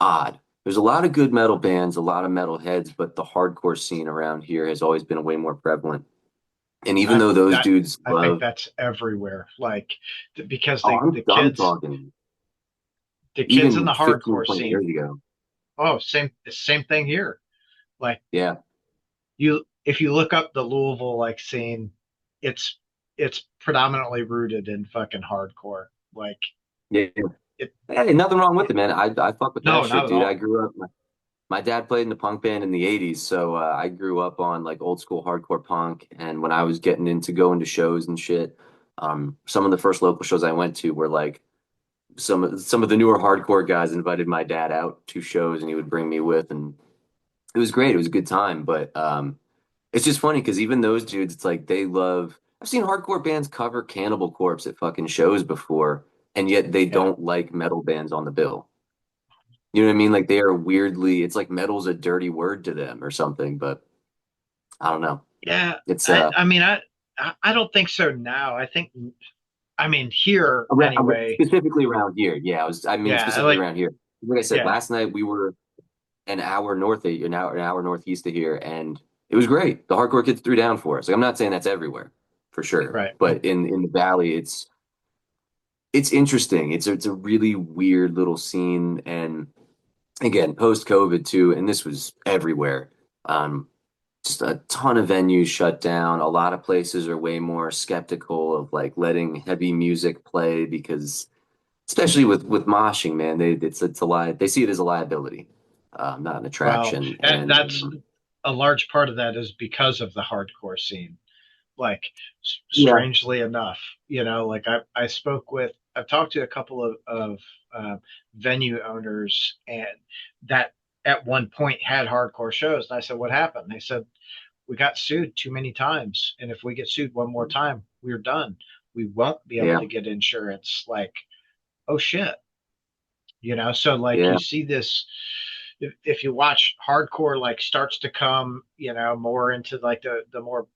odd. there's a lot of good metal bands, a lot of metal heads, but the hardcore scene around here has always been way more prevalent. And even
I
though those
that
dudes
I think
love,
that's everywhere. Like because
oh, I'm
kids
talking
the kids in
even
the
15,
hardcore
20
scene.
years ago.
Oh, same thing here. Like
Yeah.
you if you look up the Louisville like scene, it's it's predominantly rooted in fucking hardcore. Like
Yeah.
it,
Hey, nothing wrong with
it
it, man. I fuck with that
no, not
shit,
at
dude. I
all.
grew up. My dad played in the punk band in the 80s, so I grew up on like old school hardcore punk. And when I was getting into going to shows and shit, some of the first local shows I went to were like some of the newer hardcore guys invited my dad out to shows, and he would bring me with, and it was great. It was a good time, but it's just funny because even those dudes, it's like they love. I've seen hardcore bands cover Cannibal Corpse at fucking shows before, and yet they
Yeah.
don't like metal bands on the bill. You know what I mean? Like they are weirdly, it's like metal's a dirty word to them or something, but I don't know.
Yeah.
It's
I mean I don't think so now. I mean here anyway.
specifically around here. Yeah, I mean
Yeah,
specifically around here. Like I said,
yeah,
last night we were an hour northeast of here, and it was great. The hardcore kids threw down for us. Like I'm not saying that's everywhere, for sure,
right.
but in the valley, it's interesting. It's a really weird little scene, and again, post COVID too, and this was everywhere. Um, just a ton of venues shut down. A lot of places are way more skeptical of like letting heavy music play because, especially with moshing, man, it's a lie. They see it as a liability, not an
Well,
attraction. And
that's a large part of that is because of the hardcore scene. Like
yeah,
strangely enough, like I've talked to a couple of uh, venue owners and that at one point had hardcore shows. And I said, what happened? They said, we got sued too many times. And if we get sued one more time, we're done. We won't be able
yeah,
to get insurance. Like, oh shit. So like
yeah,
you see this if you watch hardcore like starts to come, more into like the more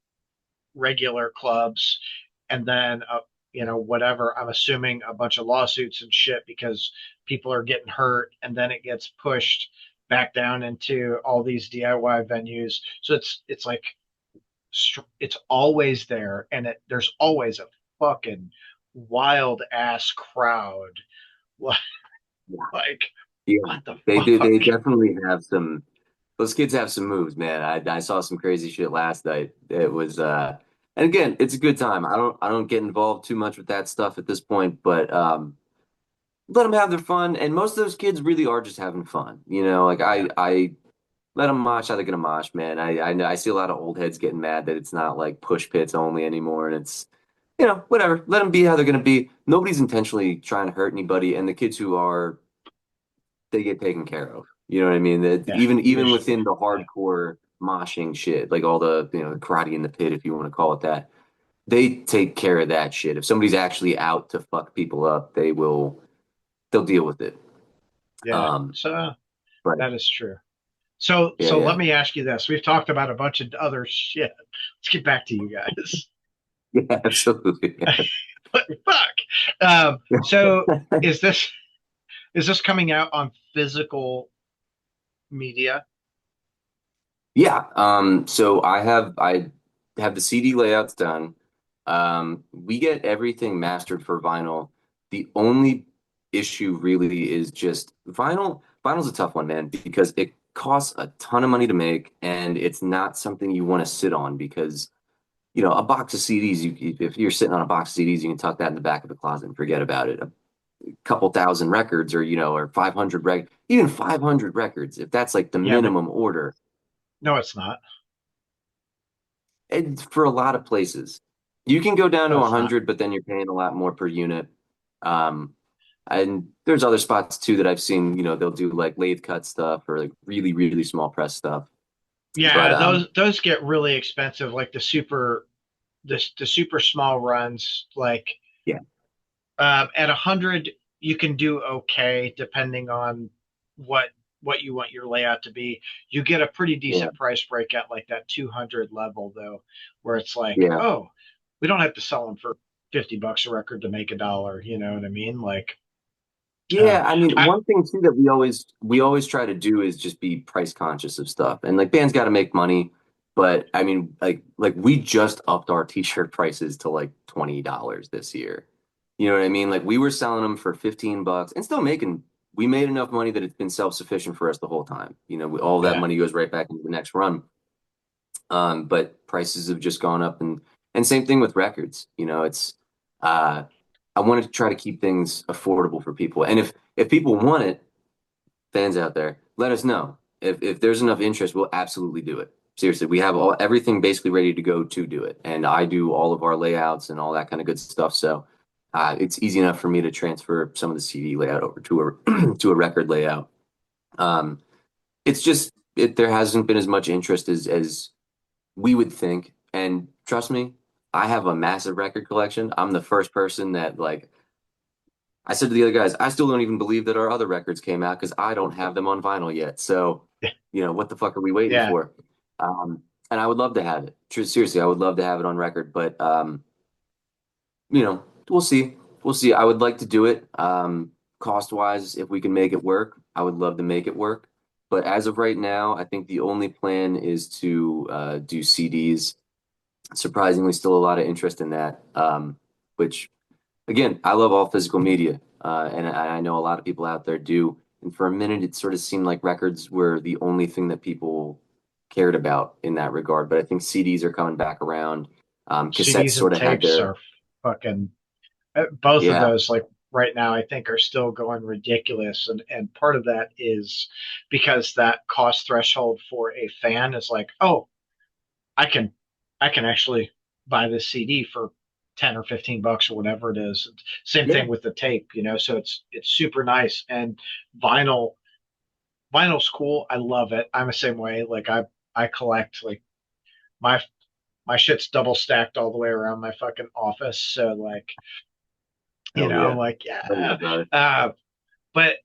regular clubs and then whatever, I'm assuming a bunch of lawsuits and shit because people are getting hurt and then it gets pushed back down into all these DIY venues. So it's like it's always there and there's always a fucking wild ass crowd.
yeah,
Like
yeah.
what the
They do.
fuck?
They definitely have some. Those kids have some moves, man. I saw some crazy shit last night. It was and again, it's a good time. I don't get involved too much with that stuff at this point, but let them have their fun. And most of those kids really are just having fun. You know, like
Yeah,
I let them mosh how they're gonna mosh, man. I know I see a lot of old heads getting mad that it's not like push pits only anymore, and it's whatever. Let them be how they're gonna be. Nobody's intentionally trying to hurt anybody, and the kids who are, they get taken care of. You know what I mean? That
yeah,
even
usually.
within the
Yeah,
hardcore moshing shit, like all the karate in the pit, if you want to call it that, they take care of that shit. If somebody's actually out to fuck people up, they'll deal with it.
yeah.
Um,
So
but
that is true. So let
yeah,
me ask you this. We've talked about a bunch of other shit. Let's get back to you guys.
yeah, absolutely.
What the fuck? So is this coming out on physical media?
Yeah. So I have the CD layouts done. We get everything mastered for vinyl. The only issue really is just vinyl. Vinyl's a tough one, man, because it costs a ton of money to make, and it's not something you want to sit on because, a box of CDs, if you're sitting on a box of CDs, you can tuck that in the back of the closet and forget about it. A couple thousand records or 500 even 500 records, if that's like the
Yeah, but
minimum order
no, it's not.
and for a lot of places. You can go down to
No, it's not.
100, but then you're paying a lot more per unit. Um, and there's other spots too that I've seen, they'll do like lathe cut stuff or like really, really small press stuff. But
Yeah, those get really expensive. Like the super small runs. Like
yeah,
at 100, you can do okay depending on what what you want your layout to be. You get a pretty
yeah,
decent price break at like that 200 level though, where it's like,
yeah,
oh, we don't have to sell them for $50 a record to make a dollar. You know what I mean? Like,
Yeah, I mean,
I
one thing too that we always try to do is just be price conscious of stuff. And like bands got to make money, but I mean, like we just upped our t-shirt prices to like $20 this year. You know what I mean? Like we were selling them for $15 and still making we made enough money that it's been self-sufficient for us the whole time. All that
yeah,
money goes right back into the next run. But prices have just gone up and same thing with records. It's uh I wanted to try to keep things affordable for people. And if people want it, fans out there, let us know. If there's enough interest, we'll absolutely do it. Seriously, we have everything basically ready to go to do it. And I do all of our layouts and all that kind of good stuff. So it's easy enough for me to transfer some of the CD layout over to a to a record layout. Um, it's just there hasn't been as much interest as we would think. And trust me, I have a massive record collection. I'm the first person that like I said to the other guys, I still don't even believe that our other records came out because I don't have them on vinyl yet. So, what the fuck are we waiting
yeah.
for? And I would love to have it. Seriously, I would love to have it on record, but we'll see. We'll see. I would like to do it. Cost wise, if we can make it work, I would love to make it work. But as of right now, I think the only plan is to do CDs. Surprisingly, still a lot of interest in that, which again, I love all physical media, and I know a lot of people out there do. And for a minute, it sort of seemed like records were the only thing that people cared about in that regard. But I think CDs are coming back around. Cassettes
CDs and
sort of had
tapes
their,
are fucking both of
yeah,
those like right now I think are still going ridiculous, and part of that is because that cost threshold for a fan is like, oh, I can I can actually buy this CD for 10 or 15 bucks or whatever it is. Same
yeah,
thing with the tape, so it's super nice. And vinyl vinyl's cool. I love it. I'm the same way. Like I collect like my my shit's double stacked all the way around my fucking office. So like,
hell yeah,
like
hell yeah,
yeah.
brother.
But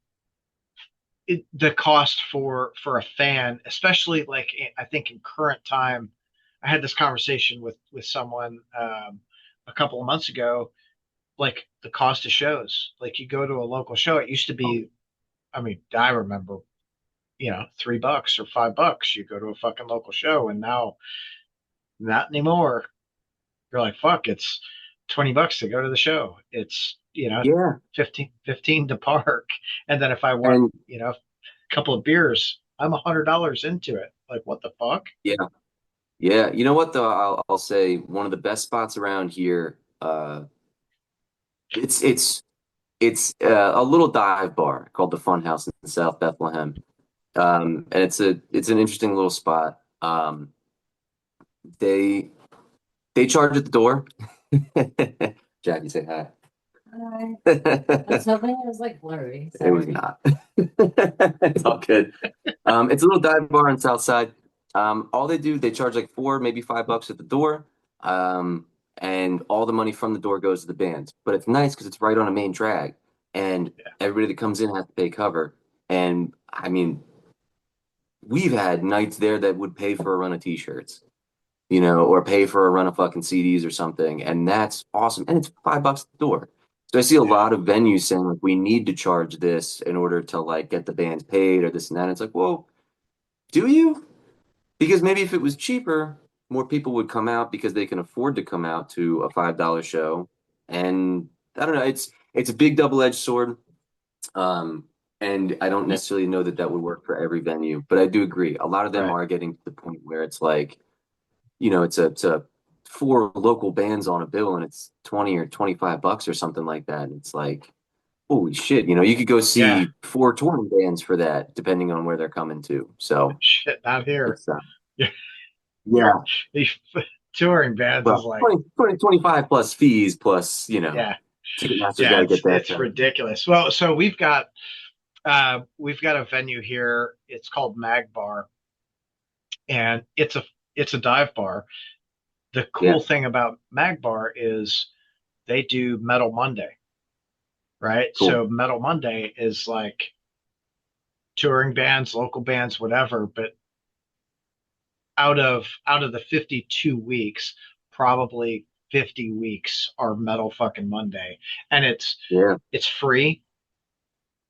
the cost for a fan, especially like I think in current time, I had this conversation with someone a couple of months ago. Like the cost of shows, like you go to a local show, it used to
Oh,
be. I mean, I remember, $3 or $5. You go to a fucking local show, and now not anymore. You're like, fuck, it's $20 to go to the show. It's
yeah,
15 to park, and then if I want
and
a couple of beers, I'm $100 into it. Like, what the fuck?
yeah, yeah. You know what though? I'll say one of the best spots around here. It's it's it's a little dive bar called the Fun House in South Bethlehem. And it's an interesting little spot. They they charge at the door. Jackie, say hi.
Hi. I was
It
hoping it was like blurry.
was
Sorry.
not. It's all good. It's a little dive bar on South Side. All they do, they charge like maybe $5 at the door. Um, and all the money from the door goes to the band. But it's nice because it's right on a main drag, and everybody that comes in has to pay cover. And I mean, we've had nights there that would pay for a run of t-shirts, or pay for a run of fucking CDs or something. And that's awesome. And it's $5 at the door. So I see a
Yeah,
lot of venues saying like we need to charge this in order to like get the bands paid or this and that. It's like, well, do you? Because maybe if it was cheaper, more people would come out because they can afford to come out to a $5 show. And I don't know, it's a big double-edged sword. Um, and I don't necessarily know that that would work for every venue, but I do agree. A lot of them
right.
are getting to the point where it's like, it's a four local bands on a bill and it's 20 or $25 or something like that. And it's like, holy shit, you could go
Yeah,
see four touring bands for that, depending on where they're coming to. So
shit, not here.
it's
You're,
yeah,
these touring bands is
well,
like,
25 plus fees plus,
yeah,
Ticketmaster's got
yeah,
to get that
it's
done.
ridiculous. Well, so we've got a venue here. It's called Mag Bar, and it's a dive bar. The
Yeah,
cool thing about Mag Bar is they do Metal Monday, right?
cool.
So Metal Monday is like touring bands, local bands, whatever. But out of the 52 weeks, probably 50 weeks are Metal fucking Monday, and it's
Yeah,
it's free.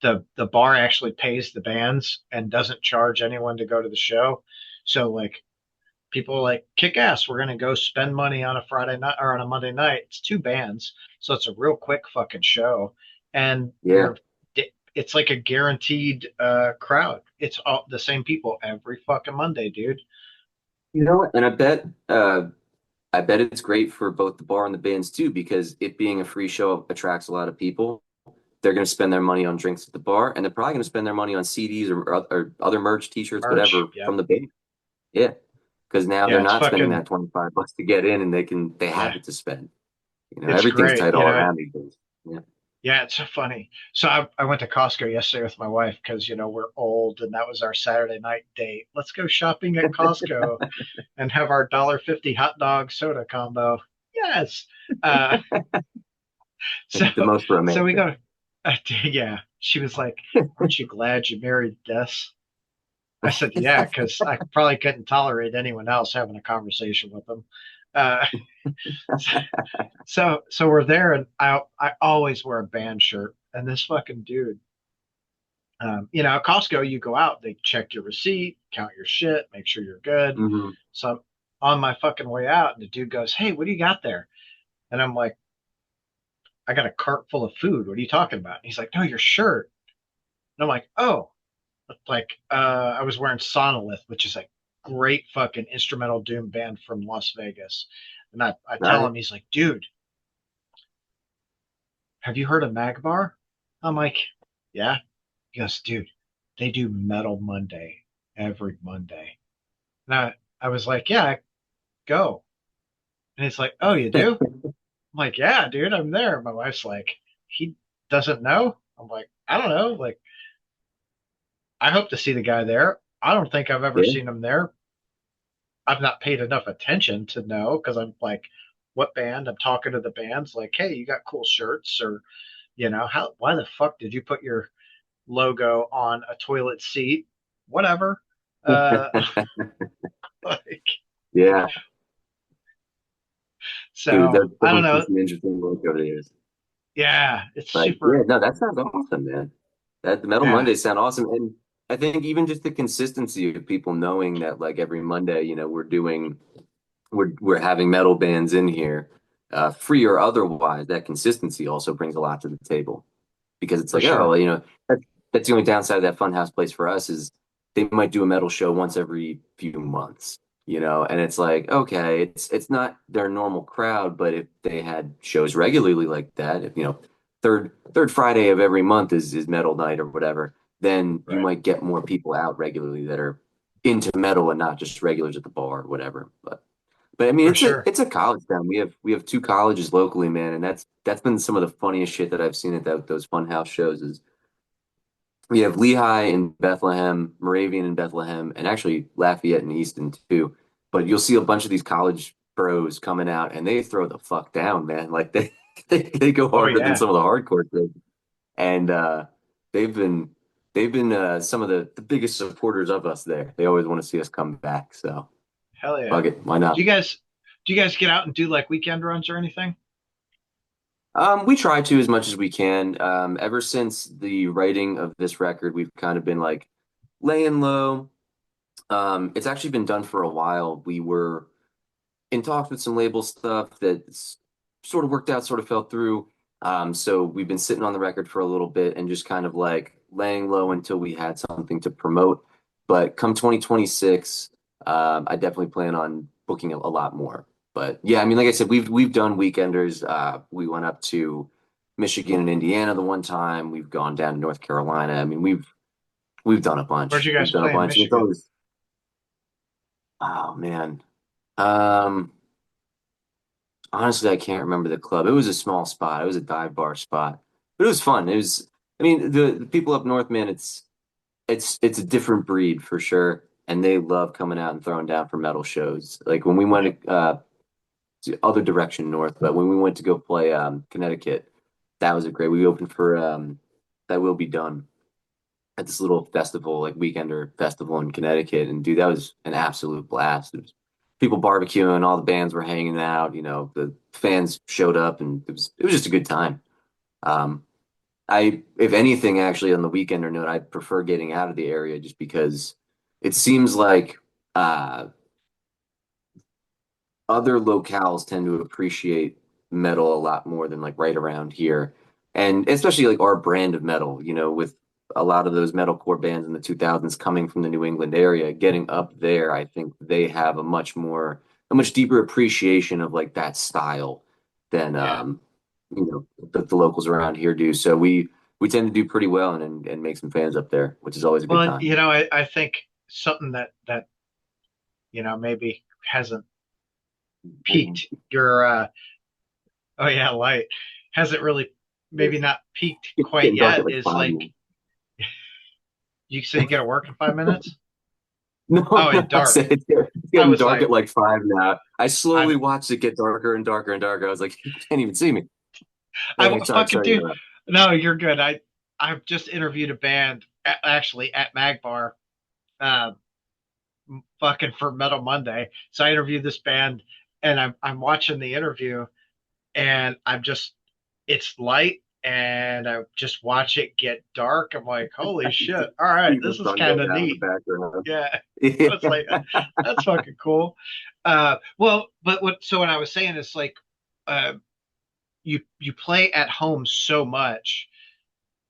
the bar actually pays the bands and doesn't charge anyone to go to the show. So like people are like kick ass. We're gonna go spend money on a Friday night or on a Monday night. It's two bands, so it's a real quick fucking show, and
Yeah.
it's like a guaranteed crowd. It's all the same people every fucking Monday, dude.
You know what? And I bet it's great for both the bar and the bands too, because it being a free show attracts a lot of people. They're going to spend their money on drinks at the bar, and they're probably going to spend their money on CDs or other merch, t-shirts,
Merch,
whatever
yep,
from the band. Yeah, because now they're
yeah, it's
not spending
fucking
that 25 bucks to get in, and they
yeah,
have it to spend.
it's
Everything's
great.
tight all around these days. Yeah.
Yeah, it's so funny. So I went to Costco yesterday with my wife because we're old and that was our Saturday night date. Let's go shopping at Costco and have our $1.50 hot dog soda combo. Yes. Uh, so
The most
so we
romantic.
go. Yeah. She was like, "Aren't you glad you married this?" I said, "Yeah," because I probably couldn't tolerate anyone else having a conversation with them. Uh, so we're there, and I always wear a band shirt, and this fucking dude. At Costco, you go out, they check your receipt, count your shit, make sure you're good.
Hmm.
So I'm on my fucking way out, and the dude goes, "Hey, what do you got there?" And I'm like, "I got a cart full of food. What are you talking about?" And he's like, "No, your shirt." And I'm like, "Oh," I was wearing Sonolith, which is a great fucking instrumental doom band from Las Vegas. And I tell
Nice.
him, he's like, "Dude, have you heard of Magbar?" I'm like, "Yeah." He goes, "Dude, they do Metal Monday every Monday." And I was like, "Yeah, go." And he's like, "Oh, you do?" I'm like, "Yeah, dude, I'm there." My wife's like, "He doesn't know?" I'm like, "I don't know. Like, I hope to see the guy there. I don't think I've ever
Yeah.
seen him there. I've not paid enough attention to know because I'm like, what band?" I'm talking to the bands, like, "Hey, you got cool shirts, or why the fuck did you put your logo on a toilet seat? Whatever." Uh, like,
Yeah, dude,
so
they've
I don't
definitely seen
know.
some interesting work over the years.
Yeah, it's
But yeah,
super.
no, that sounds awesome, man. That the Metal
Yeah,
Mondays sound awesome. And I think even just the consistency of people knowing that like every Monday, we're having metal bands in here, free or otherwise, that consistency also brings a lot to the table. Because it's
for
like, oh,
sure.
well, that's the only downside of that funhouse place for us is they might do a metal show once every few months, and it's like, okay, it's not their normal crowd, but if they had shows regularly like that, if third Friday of every month is metal night or whatever, then you
Right.
might get more people out regularly that are into metal and not just regulars at the bar or whatever. But I mean,
For
it's a
sure.
it's a college town. We have two colleges locally, man, and that's been some of the funniest shit that I've seen at those funhouse shows. Is we have Lehigh in Bethlehem, Moravian in Bethlehem, and actually Lafayette and Easton too. But you'll see a bunch of these college pros coming out, and they throw the fuck down, man. Like they go
Oh
harder than
yeah.
some of the hardcore kids, and they've been they've been some of the biggest supporters of us there. They always want to see us come back. So
Hell yeah.
fuck it, why not?
Do you guys do you guys get out and do like weekend runs or anything?
We try to as much as we can. Ever since the writing of this record, we've kind of been like laying low. It's actually been done for a while. We were in talks with some label stuff that's sort of worked out, sort of fell through. So we've been sitting on the record for a little bit and just kind of like laying low until we had something to promote. But come 2026, I definitely plan on booking a lot more. But yeah, I mean, like I said, we've done weekenders. We went up to Michigan and Indiana the one time. We've gone down to North Carolina. I mean, we've done a
Where'd
bunch.
you
We've
guys
done a
play in
bunch, and it's
Michigan?
always, oh man. Um, Honestly, I can't remember the club. It was a small spot. It was a dive bar spot, but it was fun. I mean, the people up north, man, it's a different breed for sure, and they love coming out and throwing down for metal shows. Like when we
Yep.
went to other direction north, but when we went to go play Connecticut, that was a great. We opened for That Will Be Done at this little festival, like weekender festival in Connecticut. And dude, that was an absolute blast. It was people barbecuing, all the bands were hanging out, the fans showed up and it was just a good time. Um, if anything, actually on the weekend or note, I prefer getting out of the area just because it seems like other locales tend to appreciate metal a lot more than like right around here. And especially like our brand of metal, with a lot of those metalcore bands in the 2000s coming from the New England area, getting up there, I think they have a much deeper appreciation of like that style than
Yeah.
the locals around here do. So we tend to do pretty well and make some fans up there, which is always a
Well,
good
and,
time.
I think something that maybe hasn't
Mhm.
piqued your oh yeah, light hasn't really maybe not peaked quite
Getting dark at
yet
like
is
5
like
now.
you say you got to work in 5 minutes.
No,
Oh,
no,
and
I
dark.
said it's
I
getting
was
dark
like,
at like 5 now. I
I'm
slowly watched it get darker and darker and darker. I was like, you can't even see me.
I
Sorry,
fucking
sorry to
do.
interrupt.
No, you're good. I've just interviewed a band actually at Magbar, uh, fucking for Metal Monday. So I interviewed this band, and I'm watching the interview, and it's light, and I just watch it get dark. I'm like, holy shit! All right,
See the
this is
sun
kind
go
of
down in the
neat.
background.
Yeah, I was like,
Yeah.
that's fucking cool. Well, but what I was saying is like, uh, you play at home so much,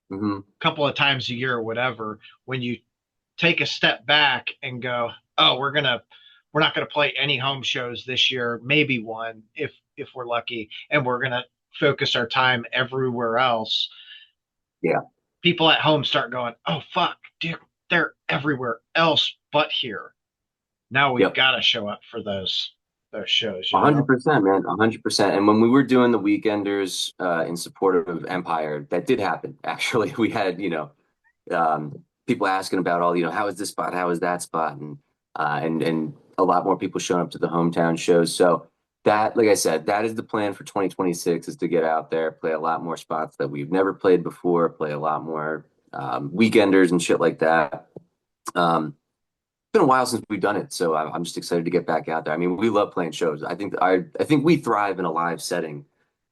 Hmm.
a couple of times a year or whatever. When you take a step back and go, oh, we're not gonna play any home shows this year, maybe one if we're lucky, and we're gonna focus our time everywhere else.
Yeah.
People at home start going, oh fuck, dude, they're everywhere else but here. Now we've
Yep.
got to show up for those shows,
A hundred percent, man. 100%. And when we were doing the weekenders in support of Empire, that did happen. Actually, we had, people asking about all, how is this spot? How is that spot? And a lot more people showing up to the hometown shows. So that, like I said, that is the plan for 2026 is to get out there, play a lot more spots that we've never played before, play a lot more weekenders and shit like that. Been a while since we've done it, so I'm just excited to get back out there. I mean, we love playing shows. I think we thrive in a live setting.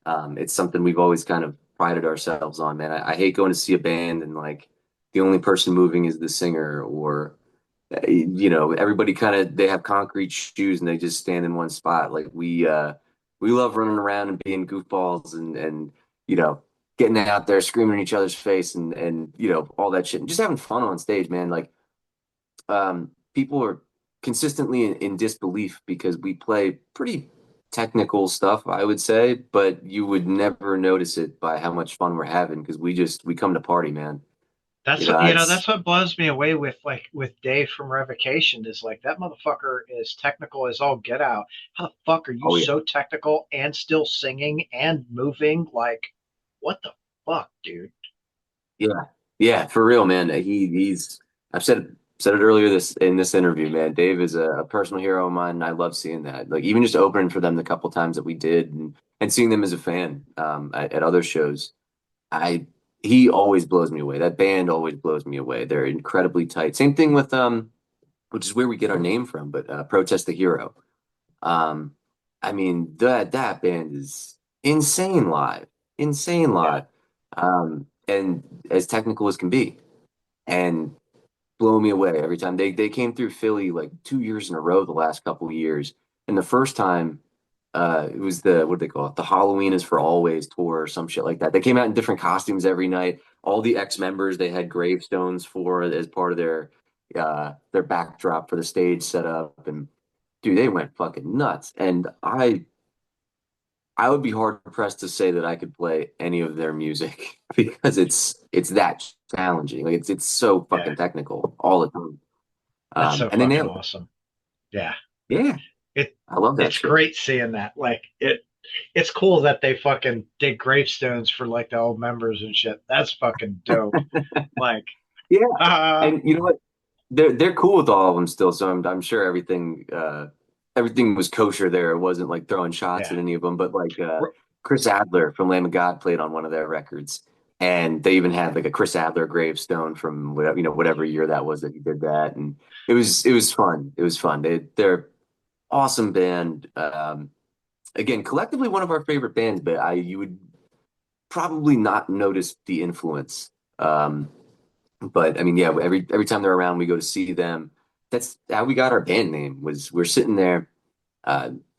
It's something we've always kind of prided ourselves on, man. I hate going to see a band and like the only person moving is the singer, or everybody kind of they have concrete shoes and they just stand in one spot. Like we love running around and being goofballs and getting out there screaming in each other's face and all that shit and just having fun on stage, man. Like people are consistently in disbelief because we play pretty technical stuff, I would say, but you would never notice it by how much fun we're having because we come to party, man.
That's
You
what
know, it's
that's what blows me away with with Dave from Revocation is like that motherfucker is technical as all get out. How the fuck are you
oh yeah,
so technical and still singing and moving? Like, what the fuck, dude?
yeah, yeah, for real, man. He's I've said it earlier this in this interview, man. Dave is a personal hero of mine, and I love seeing that. Like even just opening for them the couple times that we did, and seeing them as a fan at other shows. I He always blows me away. That band always blows me away. They're incredibly tight. Same thing with which is where we get our name from, but Protest the Hero. Um, I mean that band is insane live, insane
Yeah,
live, and as technical as can be, and blow me away every time. They came through Philly like 2 years in a row the last couple of years, and the first time it was the what do they call it? The Halloween is for Always tour or some shit like that. They came out in different costumes every night. All the ex-members they had gravestones for as part of their backdrop for the stage setup. And dude, they went fucking nuts. And I would be hard pressed to say that I could play any of their music because it's that challenging. Like it's so
yeah,
fucking technical all the time.
that's so
And they
fucking
nailed it.
awesome. Yeah,
Yeah,
it
I love that
it's
shit.
great seeing that. Like it's cool that they fucking dig gravestones for like the old members and shit. That's fucking dope. Like,
Yeah.
uh,
And you know what? They're cool with all of them still, so I'm sure everything was kosher there. It wasn't like throwing shots
yeah,
at any of them, but like Chris Adler from Lamb of God played on one of their records, and they even had like a Chris Adler gravestone from whatever whatever year that was that he did that, and it was fun. It was fun. They're awesome band. Again, collectively one of our favorite bands, but I you would probably not noticed the influence. But I mean, yeah, every time they're around, we go to see them. That's how we got our band name. Was we're sitting there.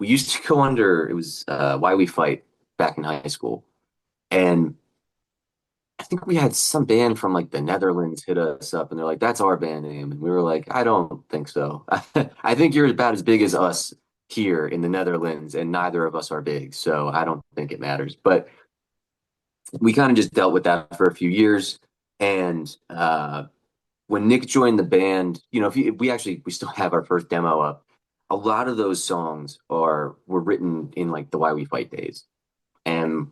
We used to go under. It was Why We Fight back in high school, and I think we had some band from like the Netherlands hit us up, and they're like, "That's our band name," and we were like, "I don't think so. I think you're about as big as us here in the Netherlands, and neither of us are big, so I don't think it matters." But we kind of just dealt with that for a few years, and when Nick joined the band, if we still have our first demo up. A lot of those songs were written in like the Why We Fight days, and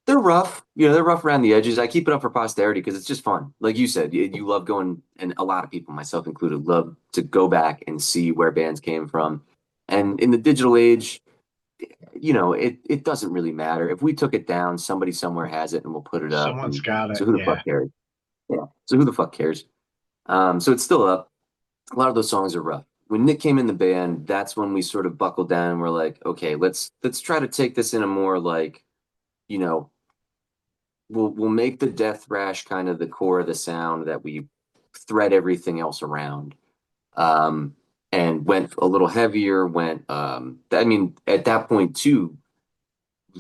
they're rough. They're rough around the edges. I keep it up for posterity because it's just fun. Like you said, you love going, and a lot of people, myself included, love to go back and see where bands came from. And in the digital age, it doesn't really matter. If we took it down, somebody somewhere has it and we'll put it up.
Someone's
And
got it.
so who the
Yeah.
fuck cares? Yeah. So who the fuck cares? So it's still up. A lot of those songs are rough. When Nick came in the band, that's when we sort of buckled down and we're like, okay, let's try to take this in a more like, you know, we'll make the death thrash kind of the core of the sound that we thread everything else around. Um, and went a little heavier, I mean, at that point too,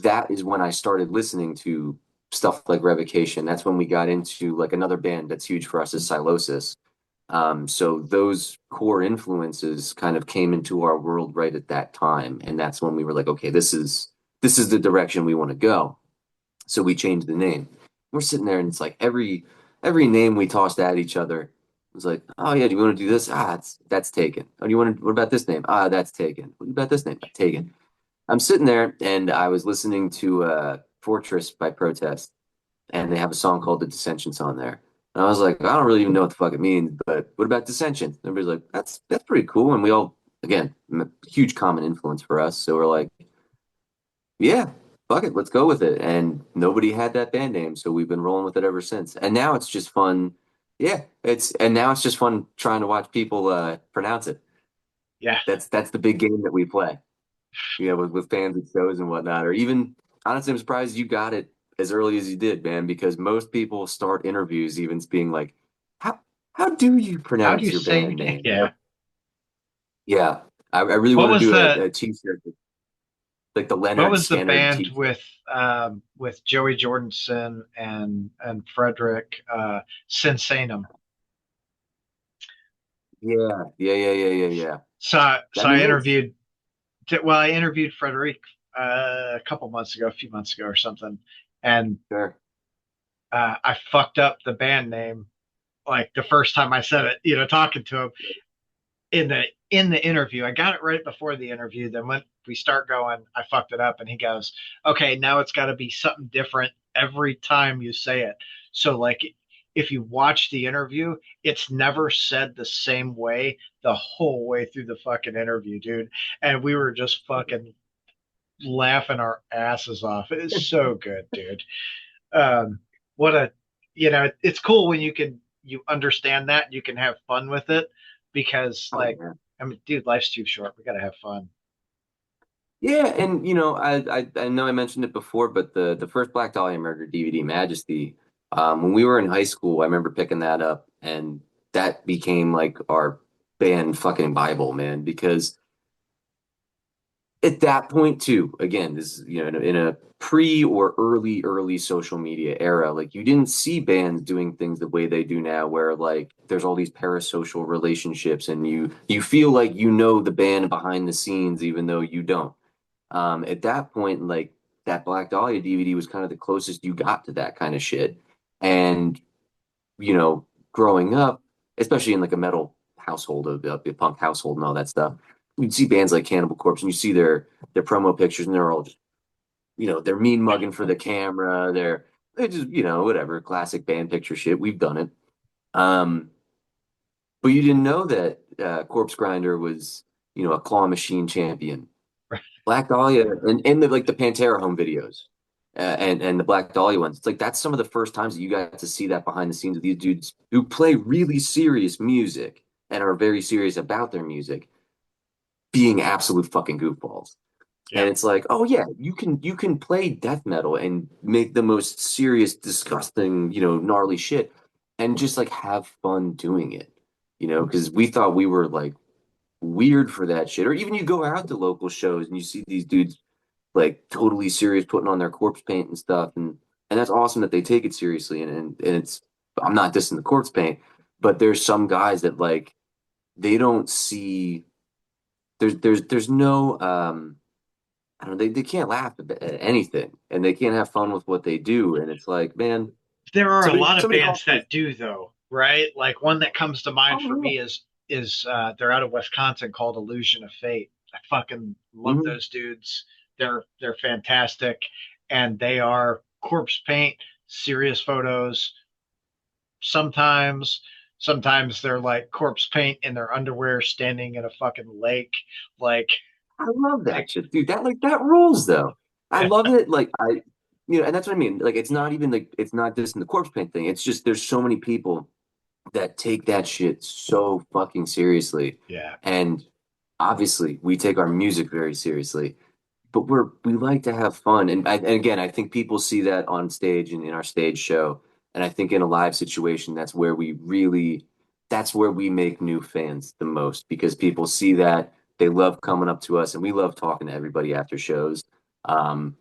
that is when I started listening to stuff like Revocation. That's when we got into like another band that's huge for us is Silosis. So those core influences kind of came into our world right at that time. And that's when we were like, okay, this is the direction we want to go. So we changed the name. We're sitting there and it's like every name we tossed at each other was like, oh yeah, do you want to do this? That's taken. Oh, do you want to, what about this name? That's taken. What about this name? Taken. I'm sitting there and I was listening to Fortress by Protest, and they have a song called the Dissentience on there. And I was like, I don't really even know what the fuck it means, but what about Dissension? Everybody's like, that's pretty cool. And we all, again, huge common influence for us. So we're like, yeah, fuck it, let's go with it. And nobody had that band name, so we've been rolling with it ever since. And now it's just fun. Yeah, now it's just fun trying to watch people pronounce it.
Yeah.
That's the big game that we play. With fans at shows and whatnot. Or even honestly, I'm surprised you got it as early as you did, man, because most people start interviews even being like, how do you
How do you
pronounce your
say your
band
name?
name?
Yeah.
Yeah. I really
What
want to
was
do
the
a t-shirt like the
what
Leonard
was the
Skinner
band
t-shirt.
with Joey Jordison and Frederick Sensanum?
Yeah.
So
I
I
mean, it's
interviewed I interviewed Frederick a couple months ago, a few months ago or something, and
sure.
I fucked up the band name like the first time I said it, talking to him in the interview. I got it right before the interview. Then when we start going, I fucked it up, and he goes, "Okay, now it's got to be something different every time you say it." So like, if you watch the interview, it's never said the same way the whole way through the fucking interview, dude. And we were just fucking laughing our asses off. It is so good, dude. Um, what a, it's cool when you understand that you can have fun with it because
Oh,
like,
yeah.
I mean, dude, life's too short. We gotta have fun.
Yeah, and I know I mentioned it before, but the first Black Dahlia Murder DVD, Majesty, when we were in high school, I remember picking that up, and that became like our band fucking Bible, man, because at that point too, again, this is in a pre or early social media era, like you didn't see bands doing things the way they do now, where like there's all these parasocial relationships, and you feel like you know the band behind the scenes, even though you don't. At that point, like that Black Dahlia DVD was kind of the closest you got to that kind of shit. And, growing up, especially in like a metal household, a punk household and all that stuff, you'd see bands like Cannibal Corpse and you see their promo pictures and they're all just, they're mean mugging for the camera. They're just, whatever, classic band picture shit. We've done it. Um, but you didn't know that Corpse Grinder was, a claw machine champion. Black Dahlia and the Pantera home videos, and the Black Dahlia ones. It's like that's some of the first times that you got to see that behind the scenes of these dudes who play really serious music and are very serious about their music being absolute fucking goofballs. And
Yep.
it's like, oh yeah, you can play death metal and make the most serious, disgusting, gnarly shit and just like have fun doing it. Because we thought we were like weird for that shit. Or even you go out to local shows and you see these dudes like totally serious putting on their corpse paint and stuff and that's awesome that they take it seriously and it's I'm not dissing the corpse paint, but there's some guys that like they don't see there's no I don't know, they can't laugh at anything and they can't have fun with what they do. And it's like, man,
There are a lot of
somebody called
bands
me.
that do though, right? Like one that comes to mind for
Oh
me is they're out of Wisconsin called Illusion of Fate. I fucking
yeah.
love those dudes. They're fantastic, and they are corpse paint, serious photos. Sometimes sometimes they're like corpse paint in their underwear, standing in a fucking lake. Like
I love
like
that shit, dude. That rules though. I love it. Like and that's what I mean. Like it's not even like it's not just in the corpse paint thing. It's just there's so many people that take that shit so fucking seriously.
yeah,
And obviously we take our music very seriously, but we like to have fun. And again, I think people see that on stage and in our stage show. And I think in a live situation, that's where we make new fans the most because people see that they love coming up to us and we love talking to everybody after shows. Um,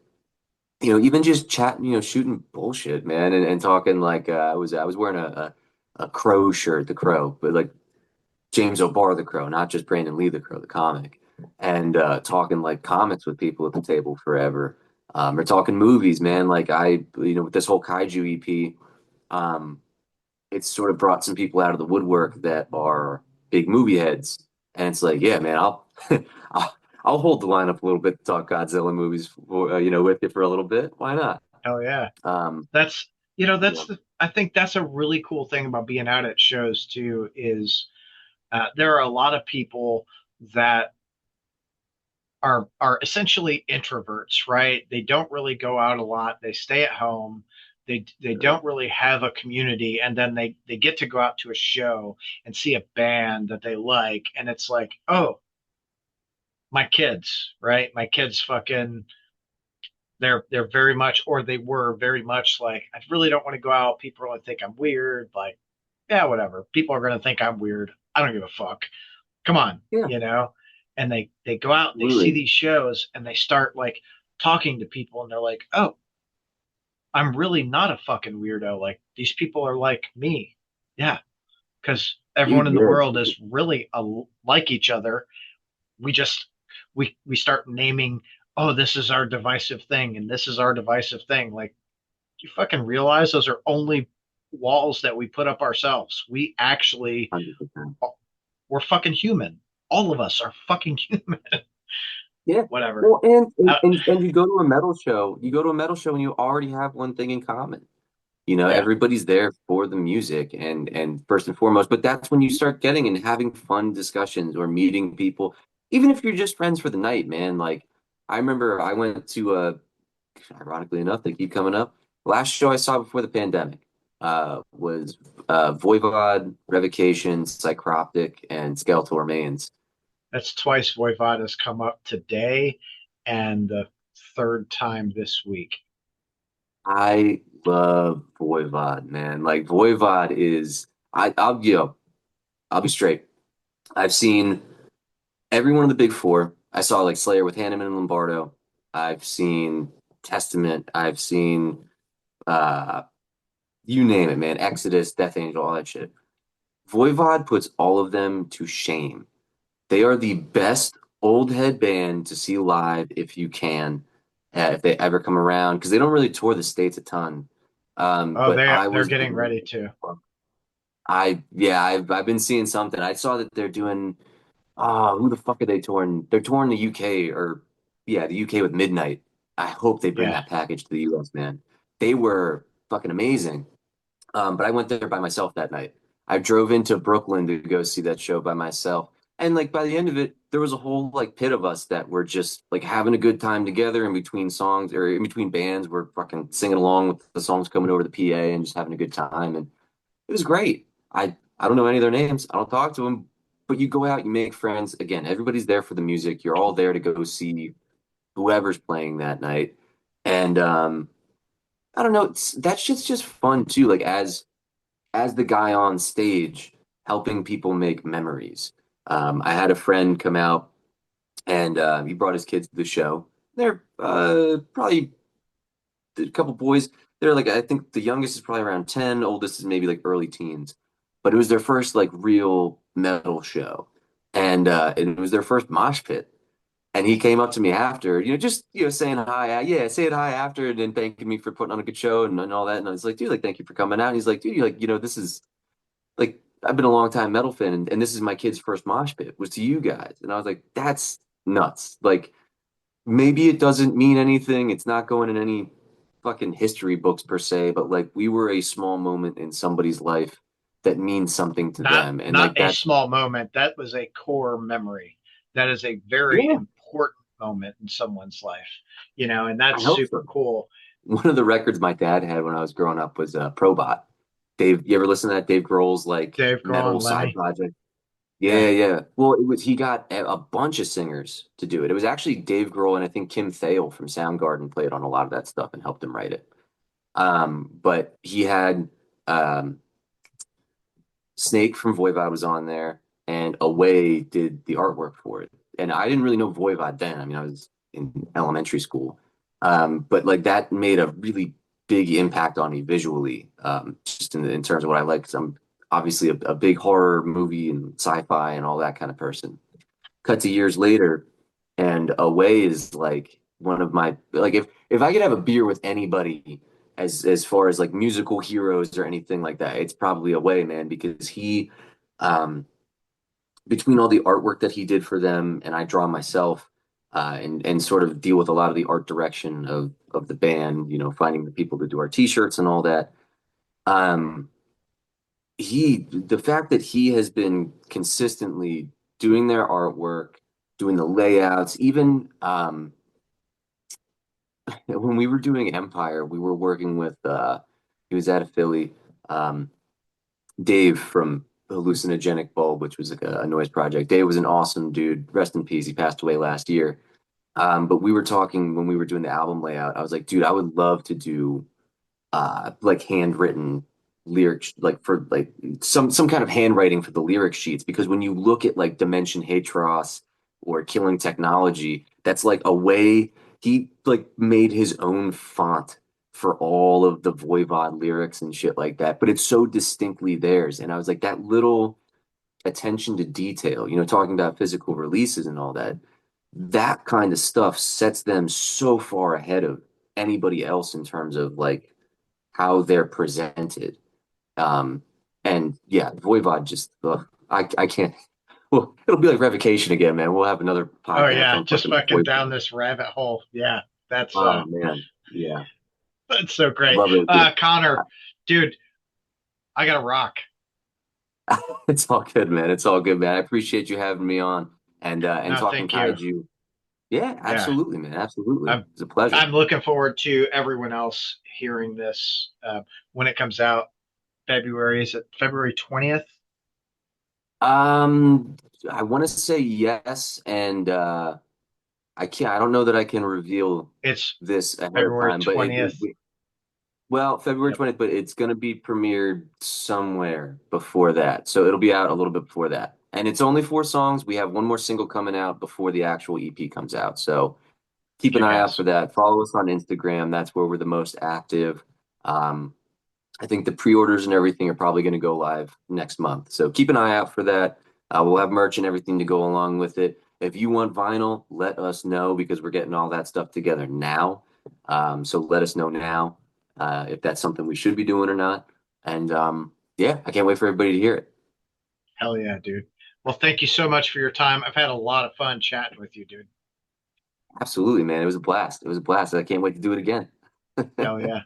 even just chatting, shooting bullshit, man, and talking like I was wearing a Crow shirt, the Crow, but like James O'Barr the Crow, not just Brandon Lee the Crow, the comic, and talking like comics with people at the table forever. Or talking movies, man. Like with this whole Kaiju EP, um, it's sort of brought some people out of the woodwork that are big movie heads, and it's like, yeah, man, I'll I'll hold the line up a little bit to talk Godzilla movies, with you for a little bit. Why not?
hell yeah.
Um,
That's
yeah,
I think that's a really cool thing about being out at shows too is there are a lot of people that are essentially introverts, right? They don't really go out a lot. They stay at home. They don't really have a community, and then they get to go out to a show and see a band that they like, and it's like, oh, my kids, right? My kids fucking they're very much, or they were very much like, I really don't want to go out. People are going to think I'm weird. Like, yeah, whatever. People are going to think I'm weird. I don't give a fuck. Come on,
yeah,
you know? And they go out and they see
absolutely.
these shows and they start like talking to people and they're like, oh, I'm really not a fucking weirdo. Like these people are like me. Yeah, because everyone
Dude,
in the
yeah,
world is really like each other. We just we start naming, oh, this is our divisive thing and this is our divisive thing. Like you fucking realize those are only walls that we put up ourselves. We actually
100%.
we're fucking human. All of us are fucking human.
Yeah.
Whatever.
Well, and, and
Uh,
and and you go to a metal show and you already have one thing in common.
yeah,
Everybody's there for the music and first and foremost, but that's when you start getting and having fun discussions or meeting people, even if you're just friends for the night, man. Like I remember I went to ironically enough, they keep coming up. Last show I saw before the pandemic was Voivod, Revocation, Psychroptic, and Skeletal Remains.
that's twice Voivod has come up today, and the third time this week.
I love Voivod, man. Like Voivod is I'll be straight. I've seen every one of the big four. I saw like Slayer with Hanneman and Lombardo. I've seen Testament. I've seen uh you name it, man. Exodus, Death Angel, all that shit. Voivod puts all of them to shame. They are the best old head band to see live if you can, if they ever come around, because they don't really tour the States a ton.
Oh,
But I
they're
was
getting ready to.
yeah, I've been seeing something. I saw that they're doing who the fuck are they touring? They're touring the UK or yeah, the UK with Midnight. I hope they bring
Yeah,
that package to the US, man. They were fucking amazing. But I went there by myself that night. I drove into Brooklyn to go see that show by myself. And like by the end of it, there was a whole like pit of us that were just like having a good time together in between songs or in between bands. We're fucking singing along with the songs coming over the PA and just having a good time. And it was great. I don't know any of their names. I don't talk to them, but you go out, you make friends. Again, everybody's there for the music. You're all there to go see. whoever's playing that night. And I don't know, that's just fun too. Like as the guy on stage helping people make memories. I had a friend come out and he brought his kids to the show. They're probably a couple boys. They're like I think the youngest is probably around 10, oldest is maybe like early teens. But it was their first like real metal show. And it was their first mosh pit. And he came up to me after, just saying hi, yeah, saying hi after, and then thanking me for putting on a good show and all that. And I was like, dude, like, thank you for coming out. And he's like, dude, you like, this is like, I've been a long time metal fan, and this is my kid's first mosh pit was to you guys. And I was like, that's nuts. Like, maybe it doesn't mean anything. It's not going in any fucking history books per se, but like, we were a small moment in somebody's life that means something to
Not
them. And
not
like,
a
that,
small moment. That was a core memory. That is a very
yeah,
important moment in someone's life, and
I
that's
hope
super
so.
cool.
One of the records my dad had when I was growing up was Probot. Dave, you ever listen to that Dave Grohl's like
Dave Grohl
metal
and
side
Lemmy.
project?
Yeah.
Yeah, yeah. Well, it was he got a bunch of singers to do it. It was actually Dave Grohl and I think Kim Thayil from Soundgarden played on a lot of that stuff and helped him write it. But he had um, Snake from Voivod was on there, and Away did the artwork for it. And I didn't really know Voivod then. I mean, I was in elementary school. But like that made a really big impact on me visually, just in terms of what I like. Because I'm obviously a big horror movie and sci-fi and all that kind of person. Cut to years later, and Away is like one of my like if I could have a beer with anybody as far as like musical heroes or anything like that, it's probably Away, man, because he um between all the artwork that he did for them and I draw myself and sort of deal with a lot of the art direction of the band, finding the people to do our t-shirts and all that. Um the fact that he has been consistently doing their artwork, doing the layouts, even when we were doing Empire, we were working with he was out of Philly, um, Dave from Hallucinogenic Bulb, which was like a noise project. Dave was an awesome dude. Rest in peace. He passed away last year. But we were talking when we were doing the album layout. I was like, dude, I would love to do like handwritten lyrics, like for like some kind of handwriting for the lyric sheets, because when you look at like Dimension Hatros or Killing Technology, that's like a way he like made his own font for all of the Voivod lyrics and shit like that, but it's so distinctly theirs. And I was like, that little attention to detail, talking about physical releases and all that, that kind of stuff sets them so far ahead of anybody else in terms of like how they're presented. Um, and yeah, Voivod just, I can't. Well, it'll be like Revocation again, man. We'll have another
Oh
podcast
yeah,
on
just
fucking
fucking down
Voivod.
this rabbit hole. Yeah, that's
Oh man, yeah,
that's so
I
great.
love it. Dude.
Connor, dude, I gotta rock.
It's all good, man. It's all good, man. I appreciate you having me on and
No,
talking
thank you.
kaiju. Yeah,
Yeah,
absolutely, man. Absolutely.
I'm
It's a pleasure.
I'm looking forward to everyone else hearing this when it comes out. February, is it February 20th?
Um, I want to say yes, and I don't know that I can reveal
It's
this ahead of
February
time, but
20th.
well, February
Yep.
20th, but it's going to be premiered somewhere before that. So it'll be out a little bit before that. And it's only 4 songs. We have one more single coming out before the actual EP comes out. So keep an
Kick
eye out
ass.
for that. Follow us on Instagram. That's where we're the most active. Um, I think the pre-orders and everything are probably going to go live next month. So keep an eye out for that. We'll have merch and everything to go along with it. If you want vinyl, let us know because we're getting all that stuff together now. So let us know now if that's something we should be doing or not. And yeah, I can't wait for everybody to hear it.
Hell yeah, dude. Well, thank you so much for your time. I've had a lot of fun chatting with you, dude.
Absolutely, man. It was a blast. It was a blast. I can't wait to do it again.
Hell yeah.